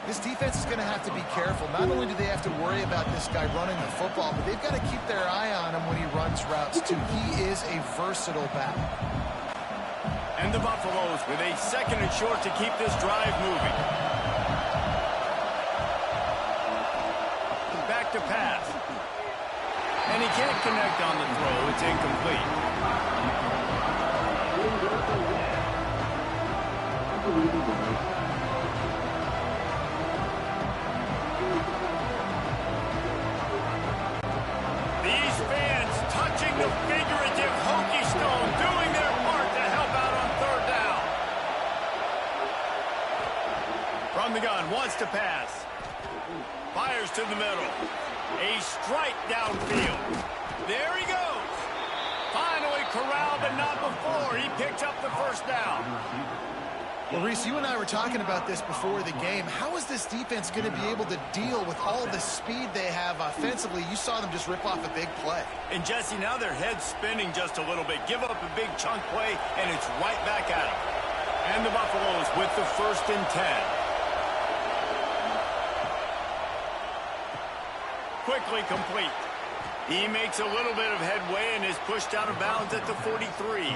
This defense is going to have to be careful. Not only do they have to worry about this guy running the football, but they've got to keep their eye on him when he runs routes, too. He is a versatile back. And the Buffaloes with a second and short to keep this drive moving. Back to pass. And he can't connect on the throw. It's incomplete. These fans touching the figurative Hokie stone, doing their part to help out on third down. From the gun, wants to pass. Fires to the middle. A strike downfield. There he goes. Finally corralled, but not before. He picks up the first down. Well, Reese, you and I were talking about this before the game. How is this defense going to be able to deal with all the speed they have offensively? You saw them just rip off a big play. And, Jesse, now their head's spinning just a little bit. Give up a big chunk play, and it's right back at them. And the Buffaloes with the 1st and 10. Quickly complete. He makes a little bit of headway and is pushed out of bounds at the 43.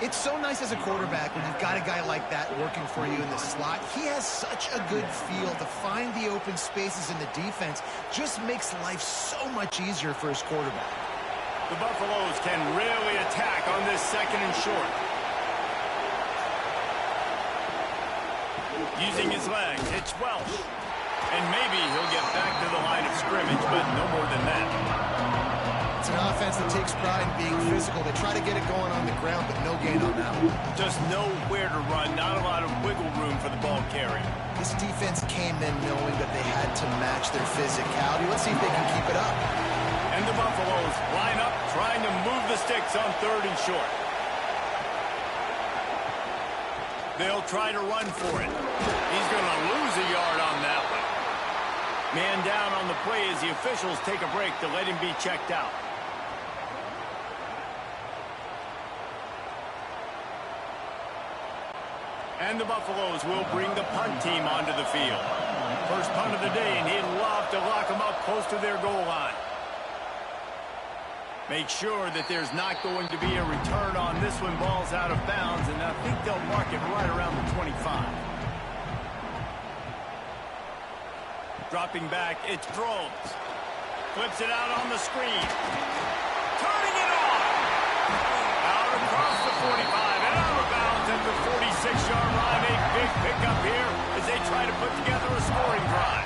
It's so nice as a quarterback when you've got a guy like that working for you in the slot. He has such a good feel to find the open spaces in the defense. Just makes life so much easier for his quarterback. The Buffaloes can really attack on this second and short. Using his legs, it's Welsh. And maybe he'll get back to the line of scrimmage, but no more than that. It's an offense that takes pride in being physical. They try to get it going on the ground, but no gain on that one. Just nowhere to run, not a lot of wiggle room for the ball carrier. This defense came in knowing that they had to match their physicality. Let's see if they can keep it up. And the Buffaloes line up, trying to move the sticks on 3rd and short. They'll try to run for it. He's going to lose a yard on that one. Man down on the play as the officials take a break to let him be checked out. And the Buffaloes will bring the punt team onto the field. First punt of the day, and he'd love to lock them up close to their goal line. Make sure that there's not going to be a return on this one. Ball's out of bounds, and I think they'll mark it right around the 25. Dropping back, it's Drones. Flips it out on the screen. Turning it on. Out across the 45 and out of bounds at the 46-yard line. A big pickup here as they try to put together a scoring drive.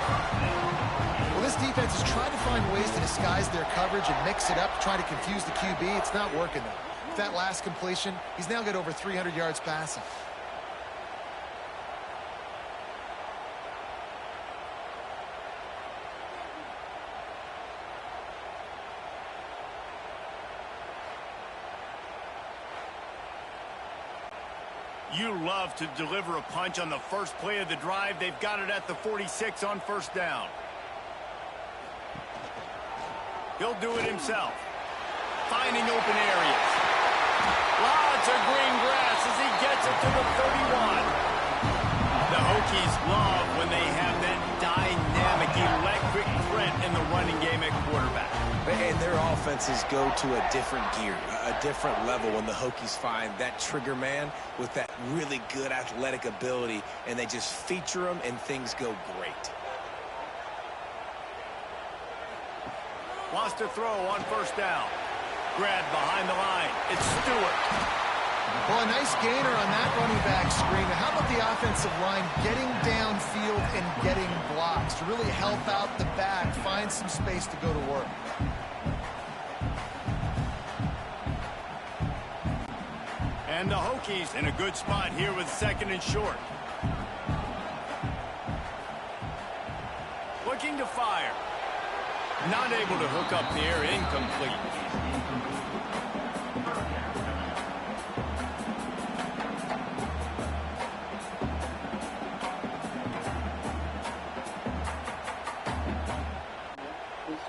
Well, this defense is trying to find ways to disguise their coverage and mix it up to try to confuse the QB. It's not working, though. With that last completion, he's now got over 300 yards passing. You love to deliver a punch on the first play of the drive. They've got it at the 46 on first down. He'll do it himself. Finding open areas. Lots of green grass as he gets it to the 31. The Hokies love when they have that dynamic, electric threat in the running game at quarterback. And their offenses go to a different gear, a different level when the Hokies find that trigger man with that really good athletic ability, and they just feature him, and things go great. Wants to throw on first down. Grab behind the line. It's Stewart. Well, a nice gainer on that running back screen. How about the offensive line getting downfield and getting blocks to really help out the back, find some space to go to work? And the Hokies in a good spot here with second and short. Looking to fire. Not able to hook up there, incomplete.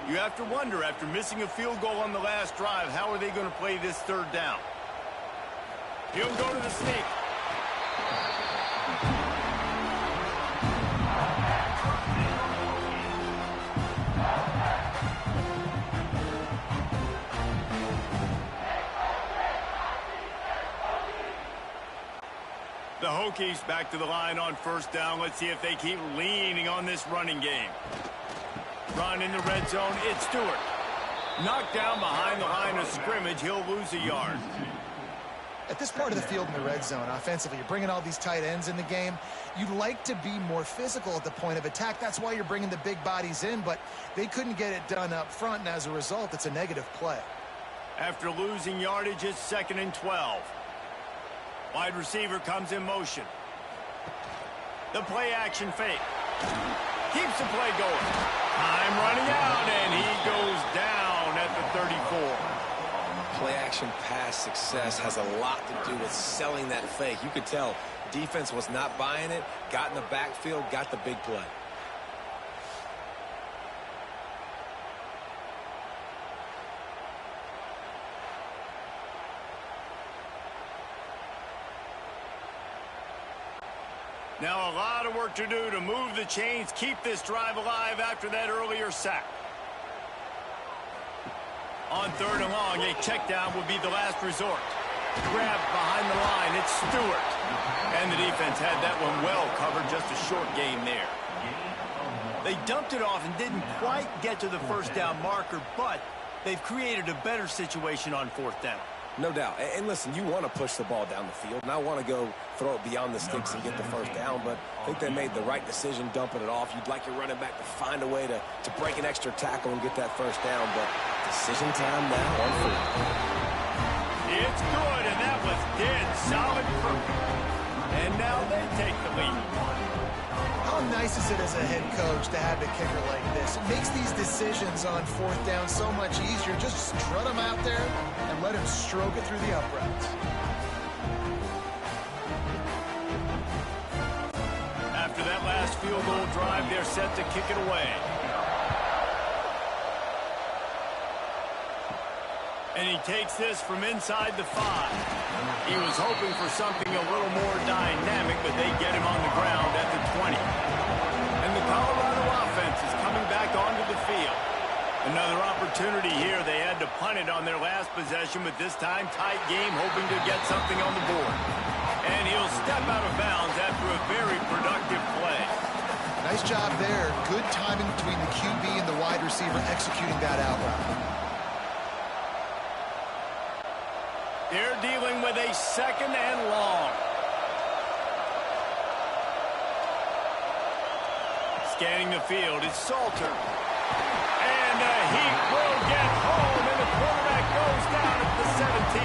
You have to wonder, after missing a field goal on the last drive, how are they going to play this third down? He'll go to the sneak. The Hokies back to the line on first down. Let's see if they keep leaning on this running game. Run in the red zone. It's Stewart. Knocked down behind the line of scrimmage. He'll lose a yard. At this part of the field in the red zone, offensively, you're bringing all these tight ends in the game. You'd like to be more physical at the point of attack. That's why you're bringing the big bodies in, but they couldn't get it done up front, and as a result, it's a negative play. After losing yardage, it's second and 12. Wide receiver comes in motion. The play action fake. Keeps the play going. Time running out, and he goes down at the 34. Play-action pass success has a lot to do with selling that fake. You could tell defense was not buying it, got in the backfield, got the big play. Now a lot of work to do to move the chains, keep this drive alive after that earlier sack. On third and long, a check down would be the last resort. Grab behind the line, it's Stewart. And the defense had that one well covered, just a short gain there. They dumped it off and didn't quite get to the first down marker, but they've created a better situation on fourth down. No doubt. And listen, you want to push the ball down the field, and I want to go throw it beyond the sticks and get the first down, but I think they made the right decision dumping it off. You'd like your running back to find a way to break an extra tackle and get that first down, but decision time now on fourth. It's good, and that was dead solid perfect. And now they take the lead. How nice is it as a head coach to have a kicker like this? It makes these decisions on fourth down so much easier. Just strut him out there and let him stroke it through the uprights. After that last field goal drive, they're set to kick it away. And he takes this from inside the 5. He was hoping for something a little more dynamic, but they get him on the ground at the 20. And the Colorado offense is coming back onto the field. Another opportunity here. They had to punt it on their last possession, but this time tight game, hoping to get something on the board. And he'll step out of bounds after a very productive play. Nice job there. Good timing between the QB and the wide receiver executing that out route. They're dealing with a second and long. Scanning the field, it's Salter. And he will get home, and the quarterback goes down at the 17.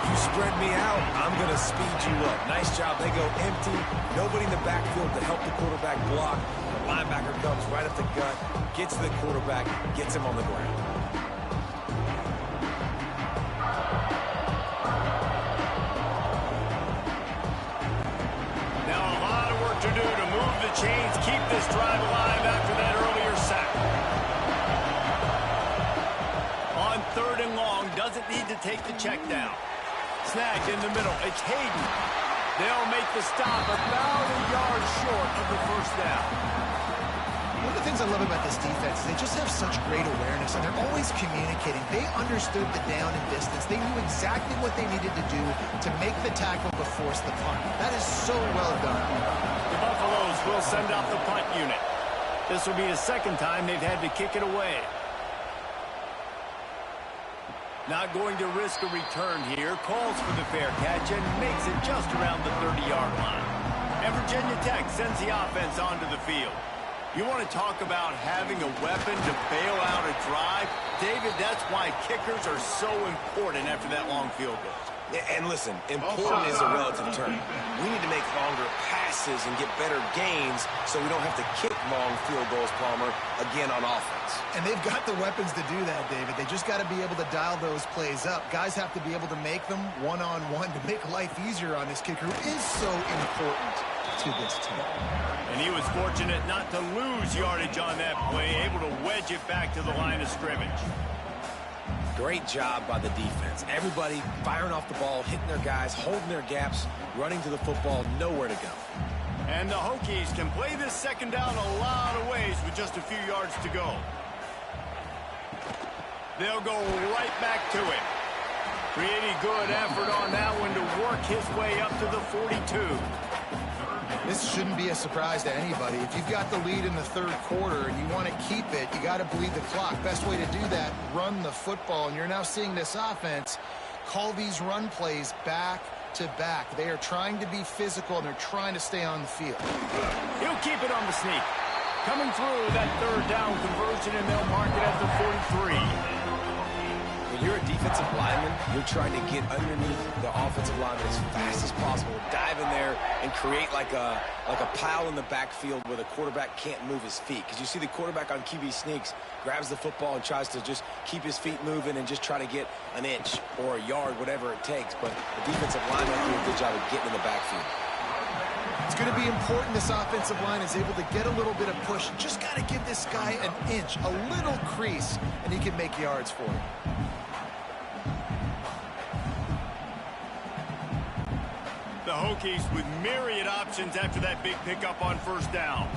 You spread me out, I'm going to speed you up. Nice job. They go empty. Nobody in the backfield to help the quarterback block. The linebacker comes right at the gut, gets to the quarterback, gets him on the ground. chains, keep this drive alive after that earlier sack. On 3rd and long, doesn't need to take the check down. Snagged in the middle. It's Hayden. They'll make the stop about a yard short of the first down. One of the things I love about this defense is they just have such great awareness, and they're always communicating. They understood the down and distance. They knew exactly what they needed to do to make the tackle to force the punt. That is so well done. The Buffaloes will send out the punt unit. This will be the second time they've had to kick it away. Not going to risk a return here. Calls for the fair catch and makes it just around the 30-yard line. And Virginia Tech sends the offense onto the field. You want to talk about having a weapon to bail out a drive? David, that's why kickers are so important after that long field goal. And listen, important is a relative term. We need to make longer passes and get better gains so we don't have to kick long field goals, Palmer, again on offense. And they've got the weapons to do that, David. They just got to be able to dial those plays up. Guys have to be able to make them one-on-one to make life easier on this kicker who is so important to this team. And he was fortunate not to lose yardage on that play, able to wedge it back to the line of scrimmage. Great job by the defense. Everybody firing off the ball, hitting their guys, holding their gaps, running to the football, nowhere to go. And the Hokies can play this second down a lot of ways with just a few yards to go. They'll go right back to it. Pretty good effort on that one to work his way up to the 42. This shouldn't be a surprise to anybody. If you've got the lead in the 3rd quarter and you want to keep it, you got to bleed the clock. Best way to do that, run the football. And you're now seeing this offense call these run plays back to back. They are trying to be physical, and they're trying to stay on the field. He'll keep it on the sneak. Coming through that 3rd down conversion, and they'll mark it at the 43. When you're a defensive lineman, you're trying to get underneath the offensive lineman as fast as possible, dive in there and create like a pile in the backfield where the quarterback can't move his feet. Because you see the quarterback on QB sneaks, grabs the football and tries to just keep his feet moving and just try to get an inch or a yard, whatever it takes. But the defensive lineman do a good job of getting in the backfield. It's going to be important this offensive line is able to get a little bit of push. Just got to give this guy an inch, a little crease, and he can make yards for it. The Hokies with myriad options after that big pickup on 1st down.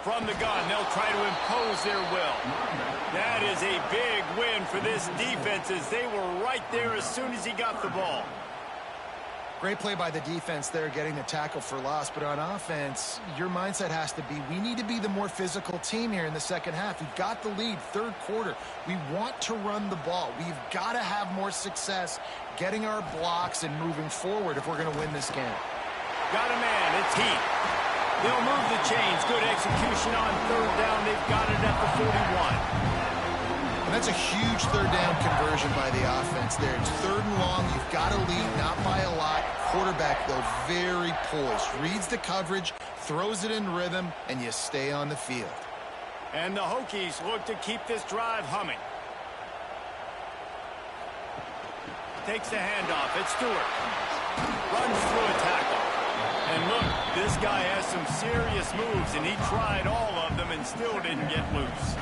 From the gun, they'll try to impose their will. That is a big win for this defense as they were right there as soon as he got the ball. Great play by the defense there, getting the tackle for loss. But on offense, your mindset has to be, we need to be the more physical team here in the second half. We've got the lead, 3rd quarter. We want to run the ball. We've got to have more success getting our blocks and moving forward if we're going to win this game. Got a man, it's Heat. They'll move the chains. Good execution on 3rd down. They've got it at the 41. And that's a huge 3rd down conversion by the offense there. It's 3rd and long. You've got to lead, not by a lot. Quarterback, though, very poised. Reads the coverage, throws it in rhythm, and you stay on the field. And the Hokies look to keep this drive humming. Takes the handoff. It's Stewart. Runs through a tackle. And look, this guy has some serious moves, and he tried all of them and still didn't get loose.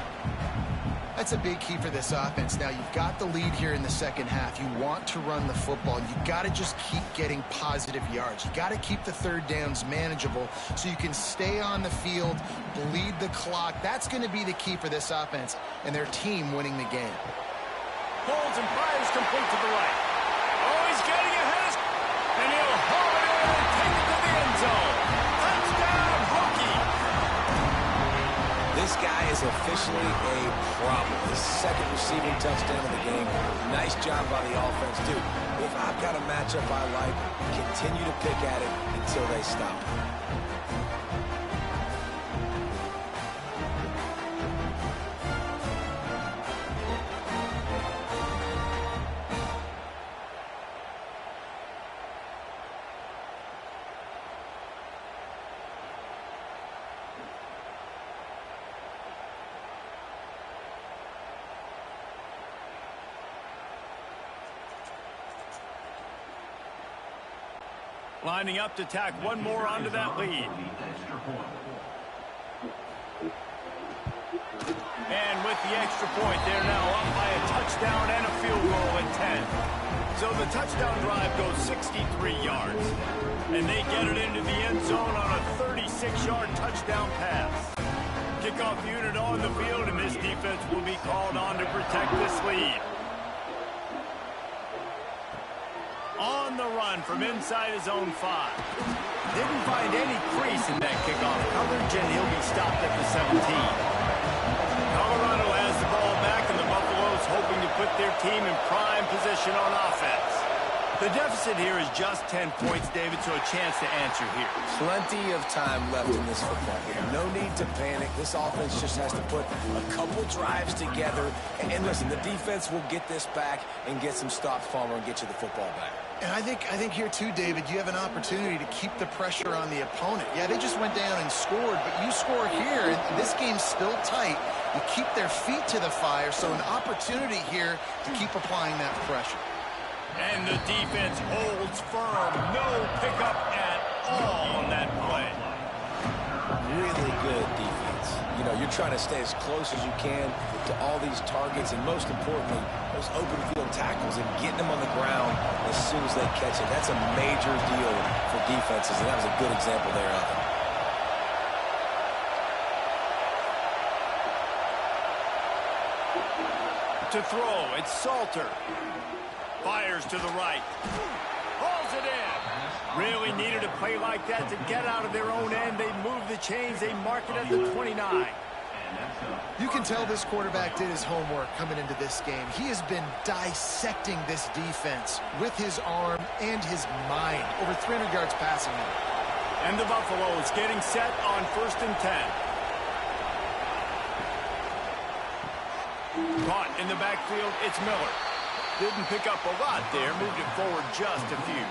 That's a big key for this offense. Now, you've got the lead here in the second half. You want to run the football. You've got to just keep getting positive yards. You've got to keep the 3rd downs manageable so you can stay on the field, bleed the clock. That's going to be the key for this offense and their team winning the game. Holds and fires complete to the right. Oh, he's getting ahead. And he'll haul it in and take it to the end zone. Touchdown, Hokie. This guy is officially a problem. His 2nd receiving touchdown of the game. Nice job by the offense, too. If I've got a matchup I like, continue to pick at it until they stop. Lining up to tack one more onto that lead. And with the extra point, they're now up by a touchdown and a field goal at 10. So the touchdown drive goes 63 yards. And they get it into the end zone on a 36-yard touchdown pass. Kickoff unit on the field, and this defense will be called on to protect this lead. On the run from inside his own 5. Didn't find any crease in that kickoff coverage, and he'll be stopped at the 17. Colorado has the ball back, and the Buffaloes hoping to put their team in prime position on offense. The deficit here is just 10 points, David, so a chance to answer here. Plenty of time left in this football game. No need to panic. This offense just has to put a couple drives together. And listen, the defense will get this back and get some stops, Palmer, and get you the football back. And I think here too, David, you have an opportunity to keep the pressure on the opponent. Yeah, they just went down and scored, but you score here, and this game's still tight. You keep their feet to the fire, so an opportunity here to keep applying that pressure. And the defense holds firm. No pickup at all on that play. Really good defense. You know, you're trying to stay as close as you can to all these targets, and most importantly, those open field tackles and getting them on the ground as soon as they catch it. That's a major deal for defenses, and that was a good example there of it. To throw, it's Salter. Fires to the right. Hauls it in. Really needed a play like that to get out of their own end. They move the chains. They mark it at the 29. You can tell this quarterback did his homework coming into this game. He has been dissecting this defense with his arm and his mind. Over 300 yards passing now. And the Buffaloes getting set on 1st and 10. Caught in the backfield, it's Miller. Didn't pick up a lot there, moved it forward just a few.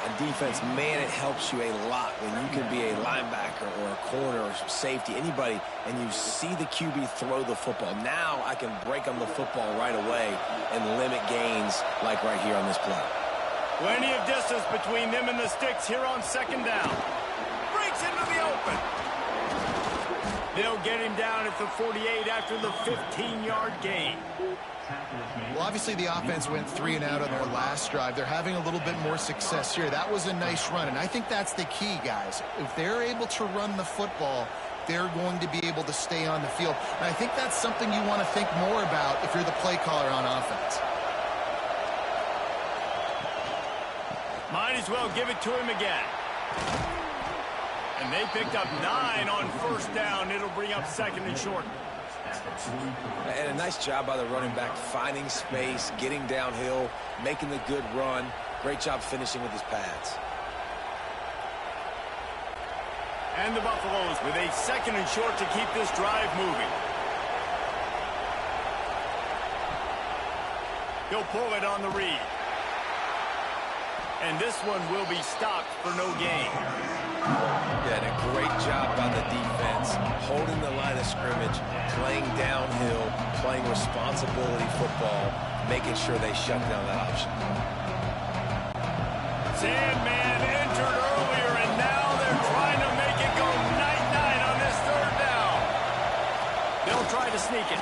On defense, man, it helps you a lot when you can be a linebacker or a corner or some safety, anybody, and you see the QB throw the football. Now I can break on the football right away and limit gains like right here on this play. Plenty of distance between them and the sticks here on 2nd down. Breaks into the open. They'll get him down at the 48 after the 15-yard gain. Well, obviously the offense went 3 and out on their last drive. They're having a little bit more success here. That was a nice run, and I think that's the key, guys. If they're able to run the football, they're going to be able to stay on the field. And I think that's something you want to think more about if you're the play caller on offense. Might as well give it to him again. And they picked up 9 on 1st down. It'll bring up 2nd and short. And a nice job by the running back, finding space, getting downhill, making the good run. Great job finishing with his pads. And the Buffaloes with a 2nd and short to keep this drive moving. He'll pull it on the read. And this one will be stopped for no gain. Yeah, and a great job by the defense, holding the line of scrimmage, playing downhill, playing responsibility football, making sure they shut down that option. Sandman entered earlier, and now they're trying to make it go night-night on this 3rd down. They'll try to sneak it.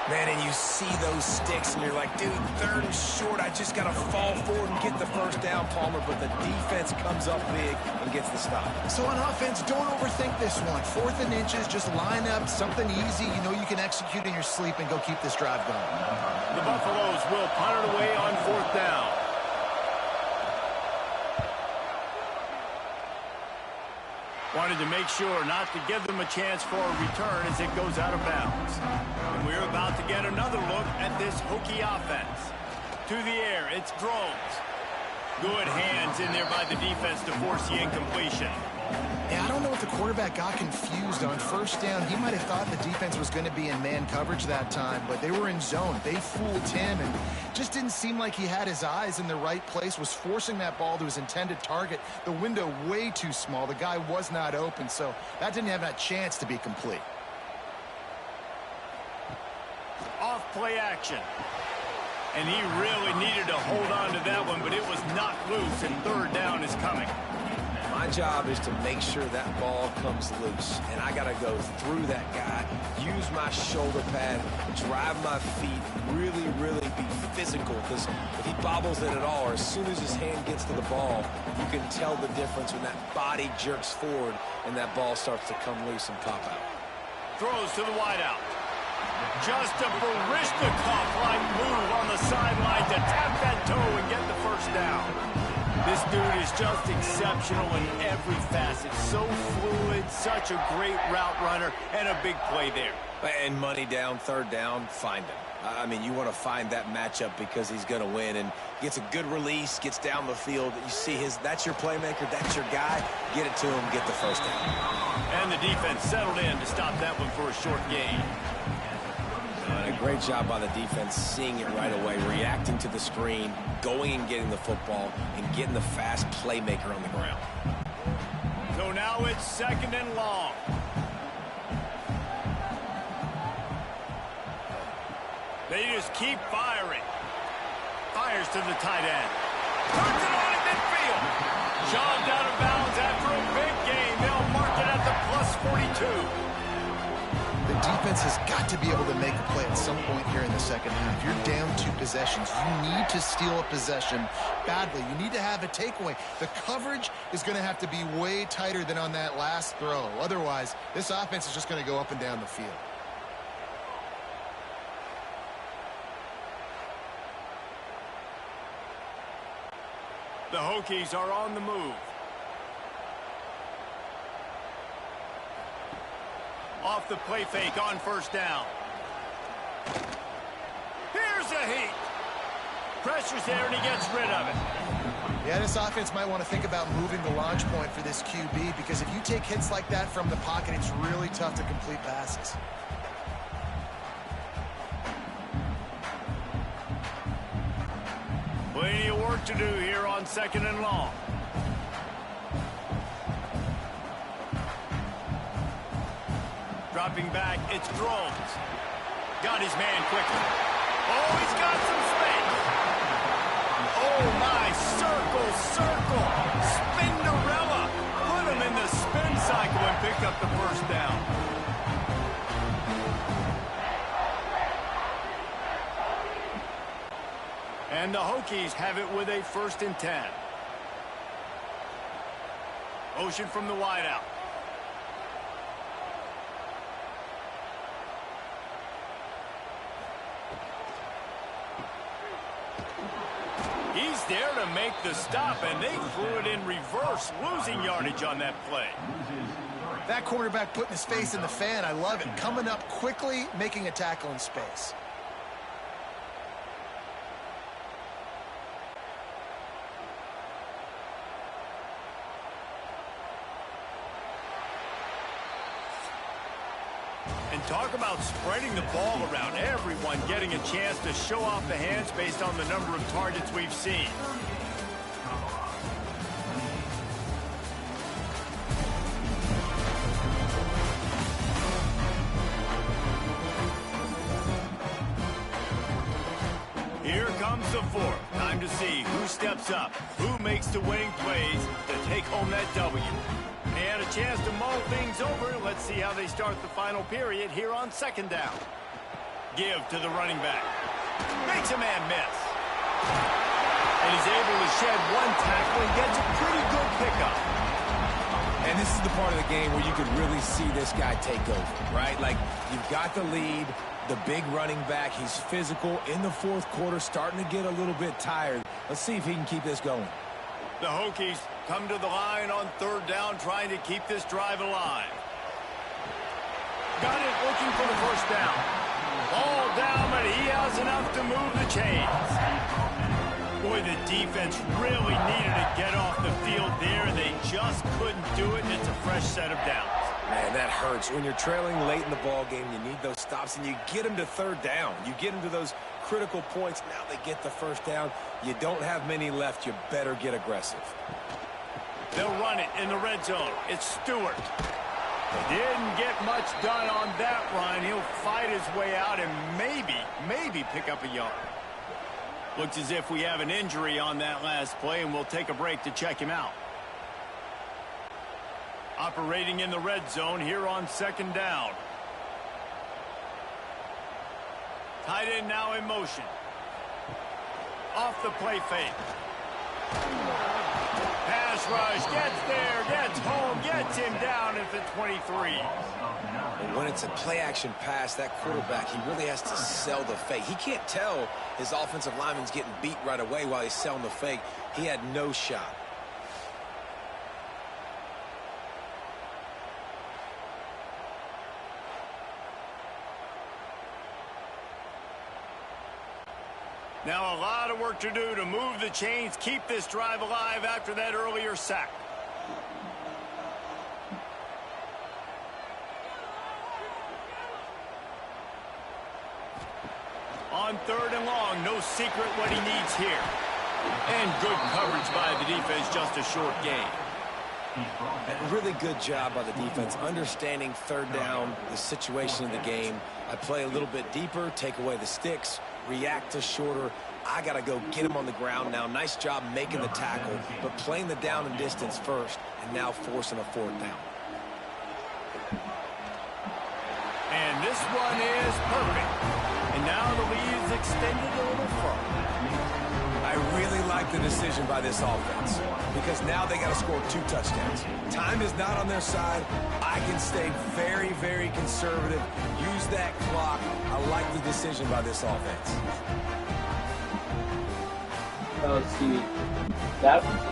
Man, and you see those sticks, and you're like, dude, 3rd and short. I just got to fall forward and get the 1st down, Palmer. But the defense comes up big and gets the stop. So on offense, don't overthink this one. 4th and inches, just line up something easy. You know you can execute in your sleep and go keep this drive going. The Buffaloes will punt it away on 4th down. Wanted to make sure not to give them a chance for a return as it goes out of bounds. And we're about to get another look at this Hokie offense. To the air, it's Drones. Good hands in there by the defense to force the incompletion. Yeah, I don't know if the quarterback got confused on 1st down. He might have thought the defense was going to be in man coverage that time, but they were in zone. They fooled him and just didn't seem like he had his eyes in the right place, was forcing that ball to his intended target. The window way too small. The guy was not open, so that didn't have that chance to be complete. Off play action. And he really needed to hold on to that one, but it was knocked loose, and third down is coming. My job is to make sure that ball comes loose, and I got to go through that guy, use my shoulder pad, drive my feet, really, really be physical, because if he bobbles it at all, or as soon as his hand gets to the ball, you can tell the difference when that body jerks forward and that ball starts to come loose and pop out. Throws to the wideout. Just a Barishnikov-like move on the sideline to tap that toe and get the first down. This dude is just exceptional in every facet. So fluid, such a great route runner, and a big play there. And money down, third down, find him. I mean, you want to find that matchup because he's going to win, and gets a good release, gets down the field. You see that's your playmaker, that's your guy. Get it to him, get the first down. And the defense settled in to stop that one for a short gain. A great job by the defense, seeing it right away, reacting to the screen, going and getting the football, and getting the fast playmaker on the ground. So now it's second and long. They just keep firing. Fires to the tight end. Turns it on at midfield. Shoved out of bounds after a big gain. They'll mark it at the +42. The defense has got to be able to make a play at some point here in the second half. You're down 2 possessions. You need to steal a possession badly. You need to have a takeaway. The coverage is going to have to be way tighter than on that last throw. Otherwise, this offense is just going to go up and down the field. The Hokies are on the move. Off the play fake on first down. Here's a heat. Pressure's there and he gets rid of it. Yeah, this offense might want to think about moving the launch point for this QB, because if you take hits like that from the pocket, it's really tough to complete passes. Plenty of work to do here on second and long. Dropping back, it's Drones. Got his man quickly. Oh, he's got some space. Oh, my, circle, circle. Spinderella. Put him in the spin cycle and picked up the first down. And the Hokies have it with a 1st and 10. Motion from the wideout. He's there to make the stop, and they threw it in reverse, losing yardage on that play. That quarterback putting his face in the fan, I love it. Coming up quickly, making a tackle in space. And talk about spreading the ball around. Everyone getting a chance to show off the hands based on the number of targets we've seen. Here comes the 4th. Time to see who steps up, who makes the winning plays to take home that W. And a chance to mull things over. Let's see how they start the final period here on second down. Give to the running back. Makes a man miss. And he's able to shed one tackle and gets a pretty good pickup. And this is the part of the game where you could really see this guy take over, right? Like, you've got the lead, the big running back. He's physical in the 4th quarter, starting to get a little bit tired. Let's see if he can keep this going. The Hokies come to the line on 3rd down, trying to keep this drive alive. Got it, looking for the first down. Ball down, but he has enough to move the chains. Boy, the defense really needed to get off the field there, and they just couldn't do it, and it's a fresh set of downs. Man, that hurts. When you're trailing late in the ball game, you need those stops, and you get them to 3rd down. You get them to those critical points. Now they get the first down. You don't have many left. You better get aggressive. They'll run it in the red zone. It's Stewart. Didn't get much done on that run. He'll fight his way out and maybe pick up a yard. Looks as if we have an injury on that last play, and we'll take a break to check him out. Operating in the red zone here on second down. Tight end now in motion. Off the play fake. Pass rush, gets there, gets home, gets him down at the 23. And when it's a play-action pass, that quarterback, he really has to sell the fake. He can't tell his offensive lineman's getting beat right away while he's selling the fake. He had no shot. Now a lot of work to do to move the chains, keep this drive alive after that earlier sack. On third and long, no secret what he needs here. And good coverage by the defense, just a short gain. A really good job by the defense, understanding third down, the situation of the game. I play a little bit deeper, take away the sticks, react to shorter. I got to go get him on the ground now. Nice job making the tackle, but playing the down and distance first, and now forcing a fourth down. And this one is perfect. And now the lead is extended a little further. I really like the decision by this offense because now they got to score 2 touchdowns. Time is not on their side. I can stay very, very conservative. Use that clock. I like the decision by this offense.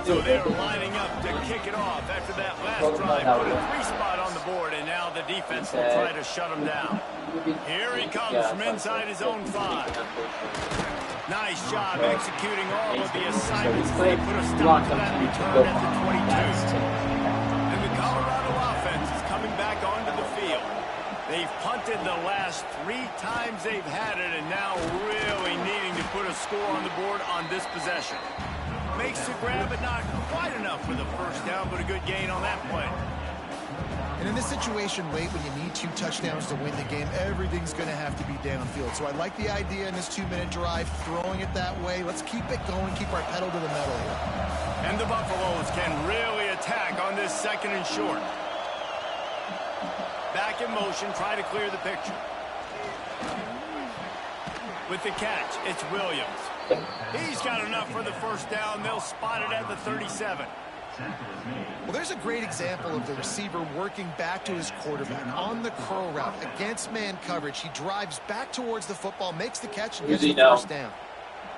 So they're lining up to kick it off after that last drive. Put a 3 spot on the board, and now the defense will try to shut him down. Here he comes from inside his own 5. Nice job executing all of the assignments. They put a stop to that return at the 22. And the Colorado offense is coming back onto the field. They've punted the last 3 times they've had it, and now really needing to put a score on the board on this possession. Makes the grab, but not quite enough for the first down, but a good gain on that play. And in this situation, late when you need 2 touchdowns to win the game, everything's going to have to be downfield. So I like the idea in this 2-minute drive, throwing it that way. Let's keep it going, keep our pedal to the metal here. And the Buffaloes can really attack on this second and short. Back in motion, try to clear the picture. With the catch, it's Williams. He's got enough for the first down. They'll spot it at the 37. Well, there's a great example of the receiver working back to his quarterback on the curl route against man coverage. He drives back towards the football, makes the catch, and gets the first down.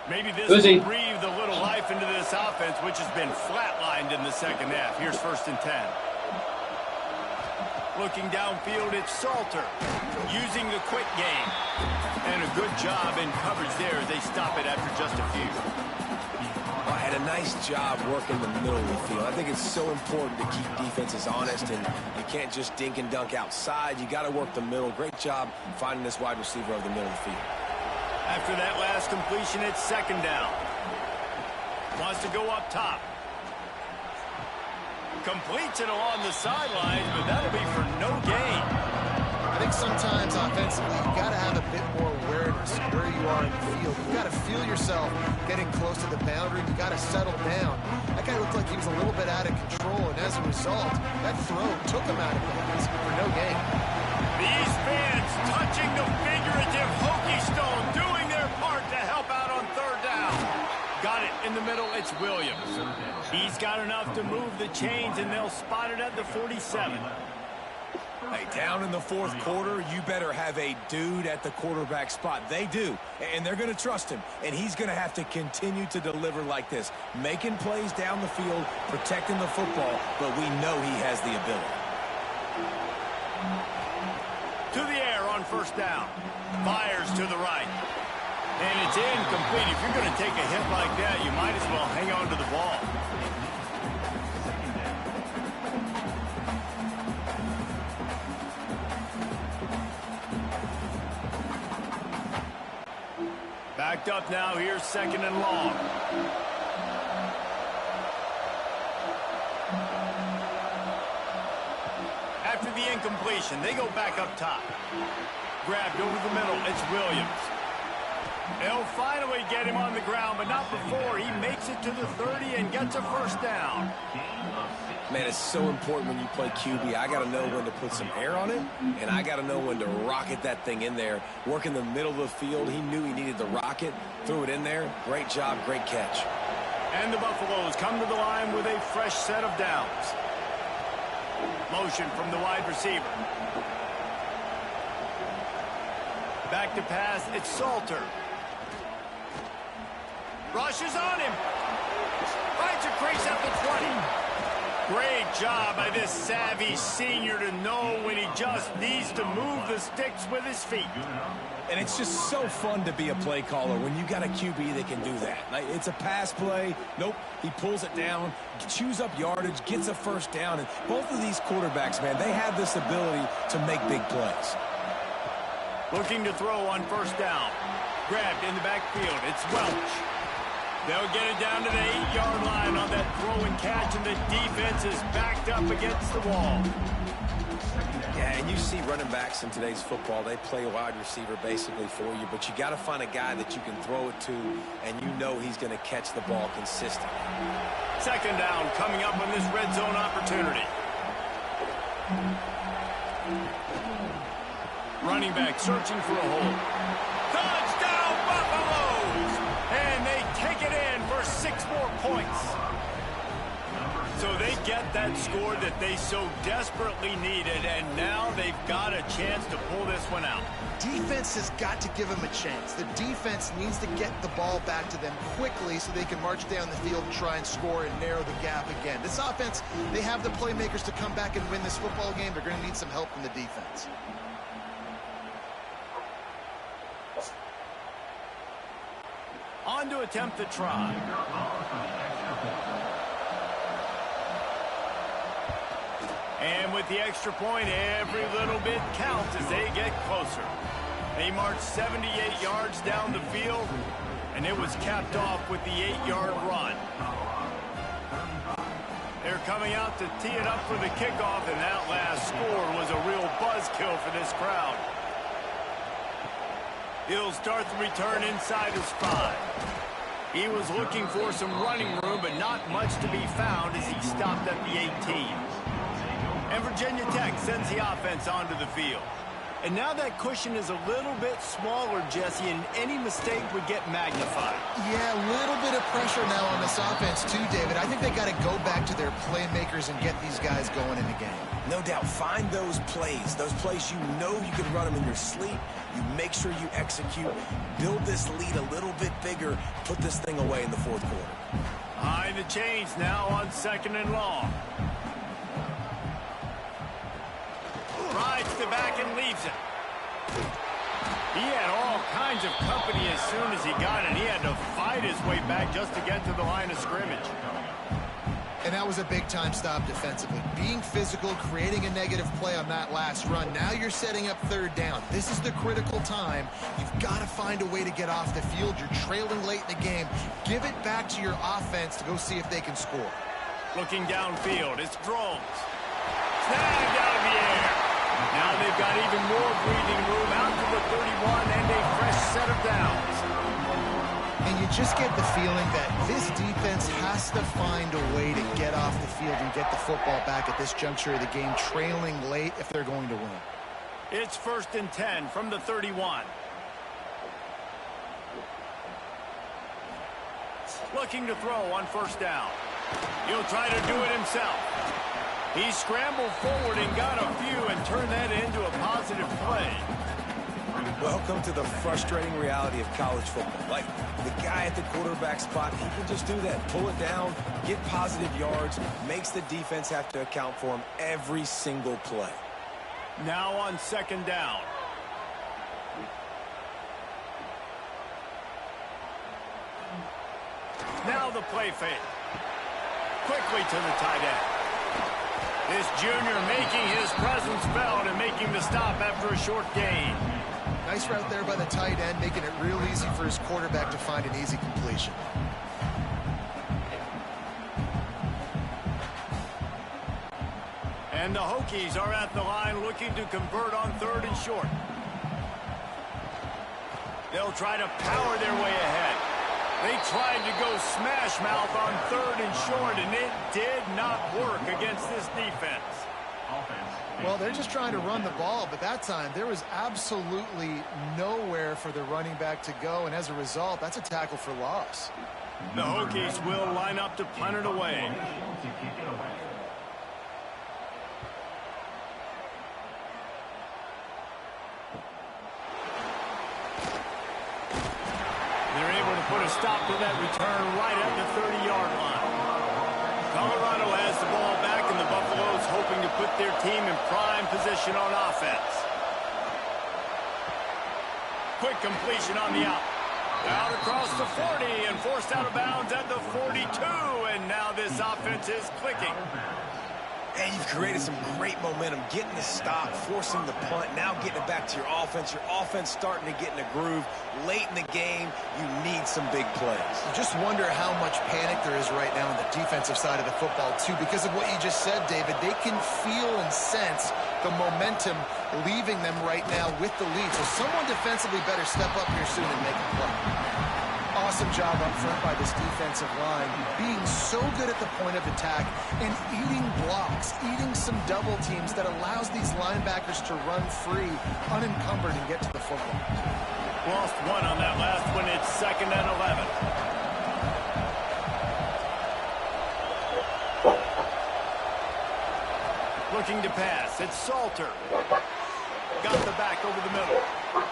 Maybe this will breathe a little life into this offense, which has been flatlined in the second half. Here's 1st and 10. Looking downfield, it's Salter using the quick game. And a good job in coverage there as they stop it after just a few. Well, had a nice job working the middle of the field. I think it's so important to keep defenses honest, and you can't just dink and dunk outside. You got to work the middle. Great job finding this wide receiver over the middle of the field. After that last completion, it's 2nd down. Wants to go up top. Completes it along the sidelines, but that'll be for no gain. I think sometimes offensively, you got to have a bit more awareness of where you are in the field. You got to feel yourself getting close to the boundary. You got to settle down. That guy looked like he was a little bit out of control, and as a result, that throw took him out of bounds for no gain. These fans touching the figurative Hokie stone, doing their part to help out on 3rd down. Got it in the middle, it's Williams. He's got enough to move the chains, and they'll spot it at the 47. Hey, down in the 4th quarter, you better have a dude at the quarterback spot. They do, and they're going to trust him, and he's going to have to continue to deliver like this, making plays down the field, protecting the football, but we know he has the ability. To the air on 1st down. Fires to the right. And it's incomplete. If you're going to take a hit like that, you might as well hang on to the ball. Backed up now. Here's 2nd and long. After the incompletion, they go back up top. Grabbed over the middle. It's Williams. They'll finally get him on the ground, but not before he makes it to the 30 and gets a first down. Man, it's so important when you play QB. I got to know when to put some air on it, and I got to know when to rocket that thing in there. Work in the middle of the field. He knew he needed the rocket, threw it in there. Great job, great catch. And the Buffaloes come to the line with a fresh set of downs. Motion from the wide receiver. Back to pass, it's Salter. Rushes on him. Finds a crease at the 20. Great job by this savvy senior to know when he just needs to move the sticks with his feet. And it's just so fun to be a play caller when you got a QB that can do that. Like, it's a pass play. Nope, he pulls it down, chews up yardage, gets a first down. And both of these quarterbacks, man, they have this ability to make big plays. Looking to throw on first down. Grabbed in the backfield. It's Welch. They'll get it down to the 8-yard line on that throw and catch, and the defense is backed up against the wall. Yeah, and you see running backs in today's football, they play wide receiver basically for you, but you got to find a guy that you can throw it to, and you know he's going to catch the ball consistently. Second down coming up on this red zone opportunity. Running back searching for a hole. Touchdown, Buffaloes! And they take it in for 6 more points. So they get that score that they so desperately needed, and now they've got a chance to pull this one out. Defense has got to give them a chance. The defense needs to get the ball back to them quickly so they can march down the field and try and score and narrow the gap again. This offense, they have the playmakers to come back and win this football game. They're going to need some help from the defense. On to attempt the try. And with the extra point, every little bit counts as they get closer. They marched 78 yards down the field, and it was capped off with the 8-yard run. They're coming out to tee it up for the kickoff, and that last score was a real buzzkill for this crowd. He'll start the return inside his 5. He was looking for some running room, but not much to be found as he stopped at the 18. And Virginia Tech sends the offense onto the field. And now that cushion is a little bit smaller, Jesse, and any mistake would get magnified. Yeah, a little bit of pressure now on this offense too, David. I think they got to go back to their playmakers and get these guys going in the game. No doubt, find those plays you know you can run them in your sleep. You make sure you execute, build this lead a little bit bigger, put this thing away in the fourth quarter. Behind the chains now on 2nd and long. Rides the back and leaves it. He had all kinds of company as soon as he got it. He had to fight his way back just to get to the line of scrimmage. And that was a big-time stop defensively. Being physical, creating a negative play on that last run. Now you're setting up 3rd down. This is the critical time. You've got to find a way to get off the field. You're trailing late in the game. Give it back to your offense to go see if they can score. Looking downfield, it's Drones. Snagged out of the air. Now they've got even more breathing room out to the 31 and a fresh set of downs. And you just get the feeling that this defense has to find a way to get off the field and get the football back at this juncture of the game, trailing late if they're going to win. It's 1st and 10 from the 31. Looking to throw on 1st down. He'll try to do it himself. He scrambled forward and got a few and turned that into a positive play. Welcome to the frustrating reality of college football. Like, the guy at the quarterback spot, he can just do that. Pull it down, get positive yards, makes the defense have to account for him every single play. Now on 2nd down. Now the play fake. Quickly to the tight end. This junior making his presence felt and making the stop after a short gain. Nice route there by the tight end, making it real easy for his quarterback to find an easy completion. And the Hokies are at the line looking to convert on 3rd and short. They'll try to power their way ahead. They tried to go smash mouth on 3rd and short, and it did not work against this defense. Well, they're just trying to run the ball, but that time there was absolutely nowhere for the running back to go, and as a result, that's a tackle for loss. The Hokies will line up to punt it away. They're able to put a stop to that return right at the 30-yard line. Colorado has the ball back, and the Buffaloes hoping to put their team in prime position on offense. Quick completion on the out. Out across the 40 and forced out of bounds at the 42, and now this offense is clicking. And you've created some great momentum, getting the stop, forcing the punt, now getting it back to your offense. Your offense starting to get in a groove. Late in the game, you need some big plays. You just wonder how much panic there is right now on the defensive side of the football, too, because of what you just said, David. They can feel and sense the momentum leaving them right now with the lead. So someone defensively better step up here soon and make a play. Awesome job up front by this defensive line, being so good at the point of attack and eating blocks, eating some double teams that allows these linebackers to run free, unencumbered, and get to the football. Lost one on that last one. It's 2nd and 11. Looking to pass. It's Salter. Got the back over the middle.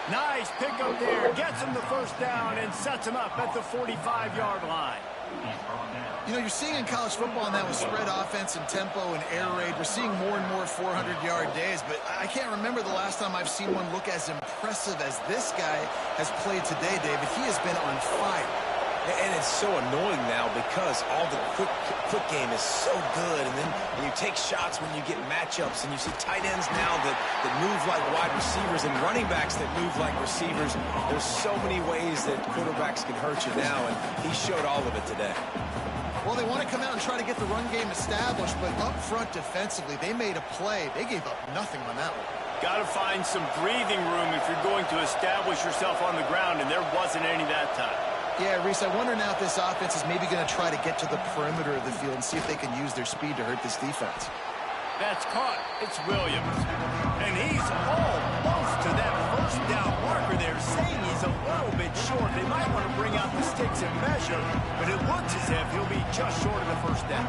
Nice pickup there. Gets him the first down and sets him up at the 45-yard line. You know, you're seeing in college football now with spread offense and tempo and air raid, we're seeing more and more 400-yard days, but I can't remember the last time I've seen one look as impressive as this guy has played today, David. He has been on fire. And it's so annoying now because all the quick game is so good. And then when you take shots when you get matchups and you see tight ends now that move like wide receivers and running backs that move like receivers, there's so many ways that quarterbacks can hurt you now, and he showed all of it today. Well, they want to come out and try to get the run game established, but up front defensively, they made a play. They gave up nothing on that one. Got to find some breathing room if you're going to establish yourself on the ground, and there wasn't any that time. Yeah, Reese, I wonder now if this offense is maybe going to try to get to the perimeter of the field and see if they can use their speed to hurt this defense. That's caught. It's Williams. And he's almost to that first down marker there, saying he's a little bit short. They might want to bring out the sticks and measure, but it looks as if he'll be just short of the first down.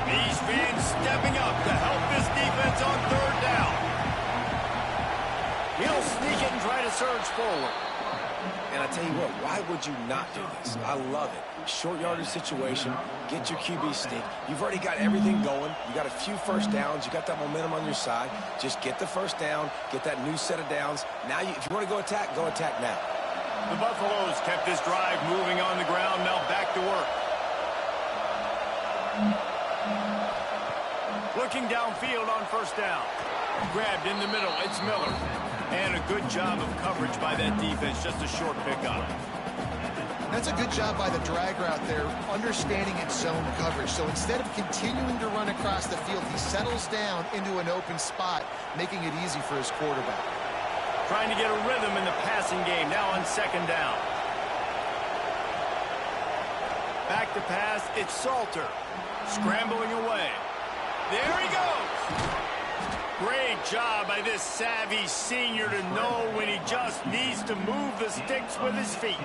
These fans stepping up to help this defense on 3rd down. He'll sneak it and try to surge forward. And I tell you what, why would you not do this? I love it. Short yardage situation, get your QB sneak. You've already got everything going. You got a few first downs. You got that momentum on your side. Just get the first down, get that new set of downs. Now, if you want to go attack now. The Buffaloes kept this drive moving on the ground. Now back to work. Looking downfield on 1st down. Grabbed in the middle. It's Miller. And a good job of coverage by that defense. Just a short pickup. That's a good job by the drag route there, understanding its zone coverage. So instead of continuing to run across the field, he settles down into an open spot, making it easy for his quarterback. Trying to get a rhythm in the passing game now on 2nd down. Back to pass. It's Salter. Scrambling away. There he goes. Great job by this savvy senior to know when he just needs to move the sticks with his feet.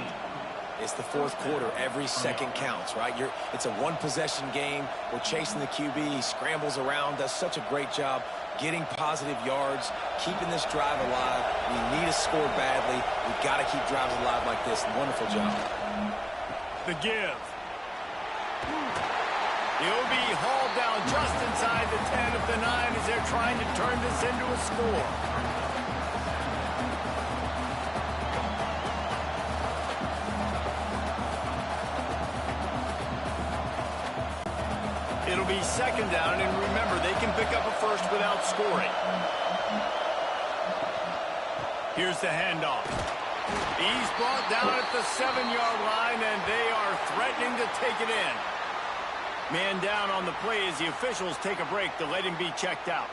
It's the 4th quarter. Every second counts, right? It's a one-possession game. We're chasing the QB. He scrambles around, does such a great job getting positive yards, keeping this drive alive. We need to score badly. We've got to keep drives alive like this. Wonderful job. The give. He'll be hauled down just inside the 10 of the 9 as they're trying to turn this into a score. It'll be 2nd down, and remember, they can pick up a first without scoring. Here's the handoff. He's brought down at the 7-yard line, and they are threatening to take it in. Man down on the play as the officials take a break to let him be checked out.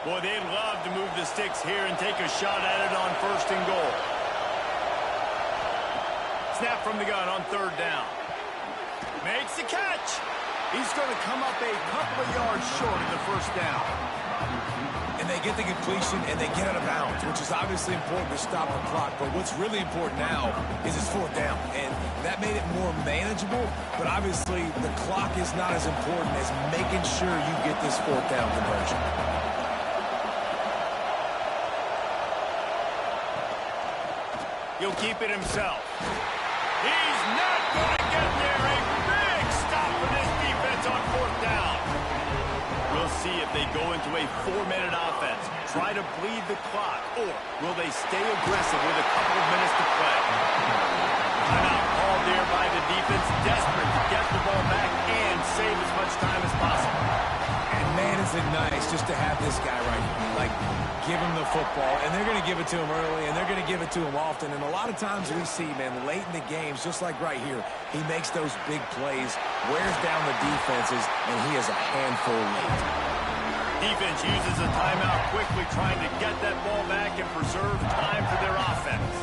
Boy, they'd love to move the sticks here and take a shot at it on 1st and goal. Snap from the gun on 3rd down. Makes the catch. He's going to come up a couple of yards short of the 1st down. And they get the completion and they get out of bounds, which is obviously important to stop the clock. But what's really important now is it's 4th down. And that made it more manageable. But obviously the clock is not as important as making sure you get this 4th down conversion. He'll keep it himself. He's not going to get there. A big stop for this defense on 4th down. We'll see if they go into a 4-minute offense, try to bleed the clock, or will they stay aggressive with a couple of minutes to play? Timeout called there by the defense, desperate to get the ball back and save as much time as possible. And man, is it nice just to have this guy right here. Like, give him the football, and they're going to give it to him early, and they're going to give it to him often. And a lot of times we see, man, late in the games, just like right here, he makes those big plays, wears down the defenses, and he is a handful late. Defense uses a timeout quickly, trying to get that ball back and preserve time for their offense.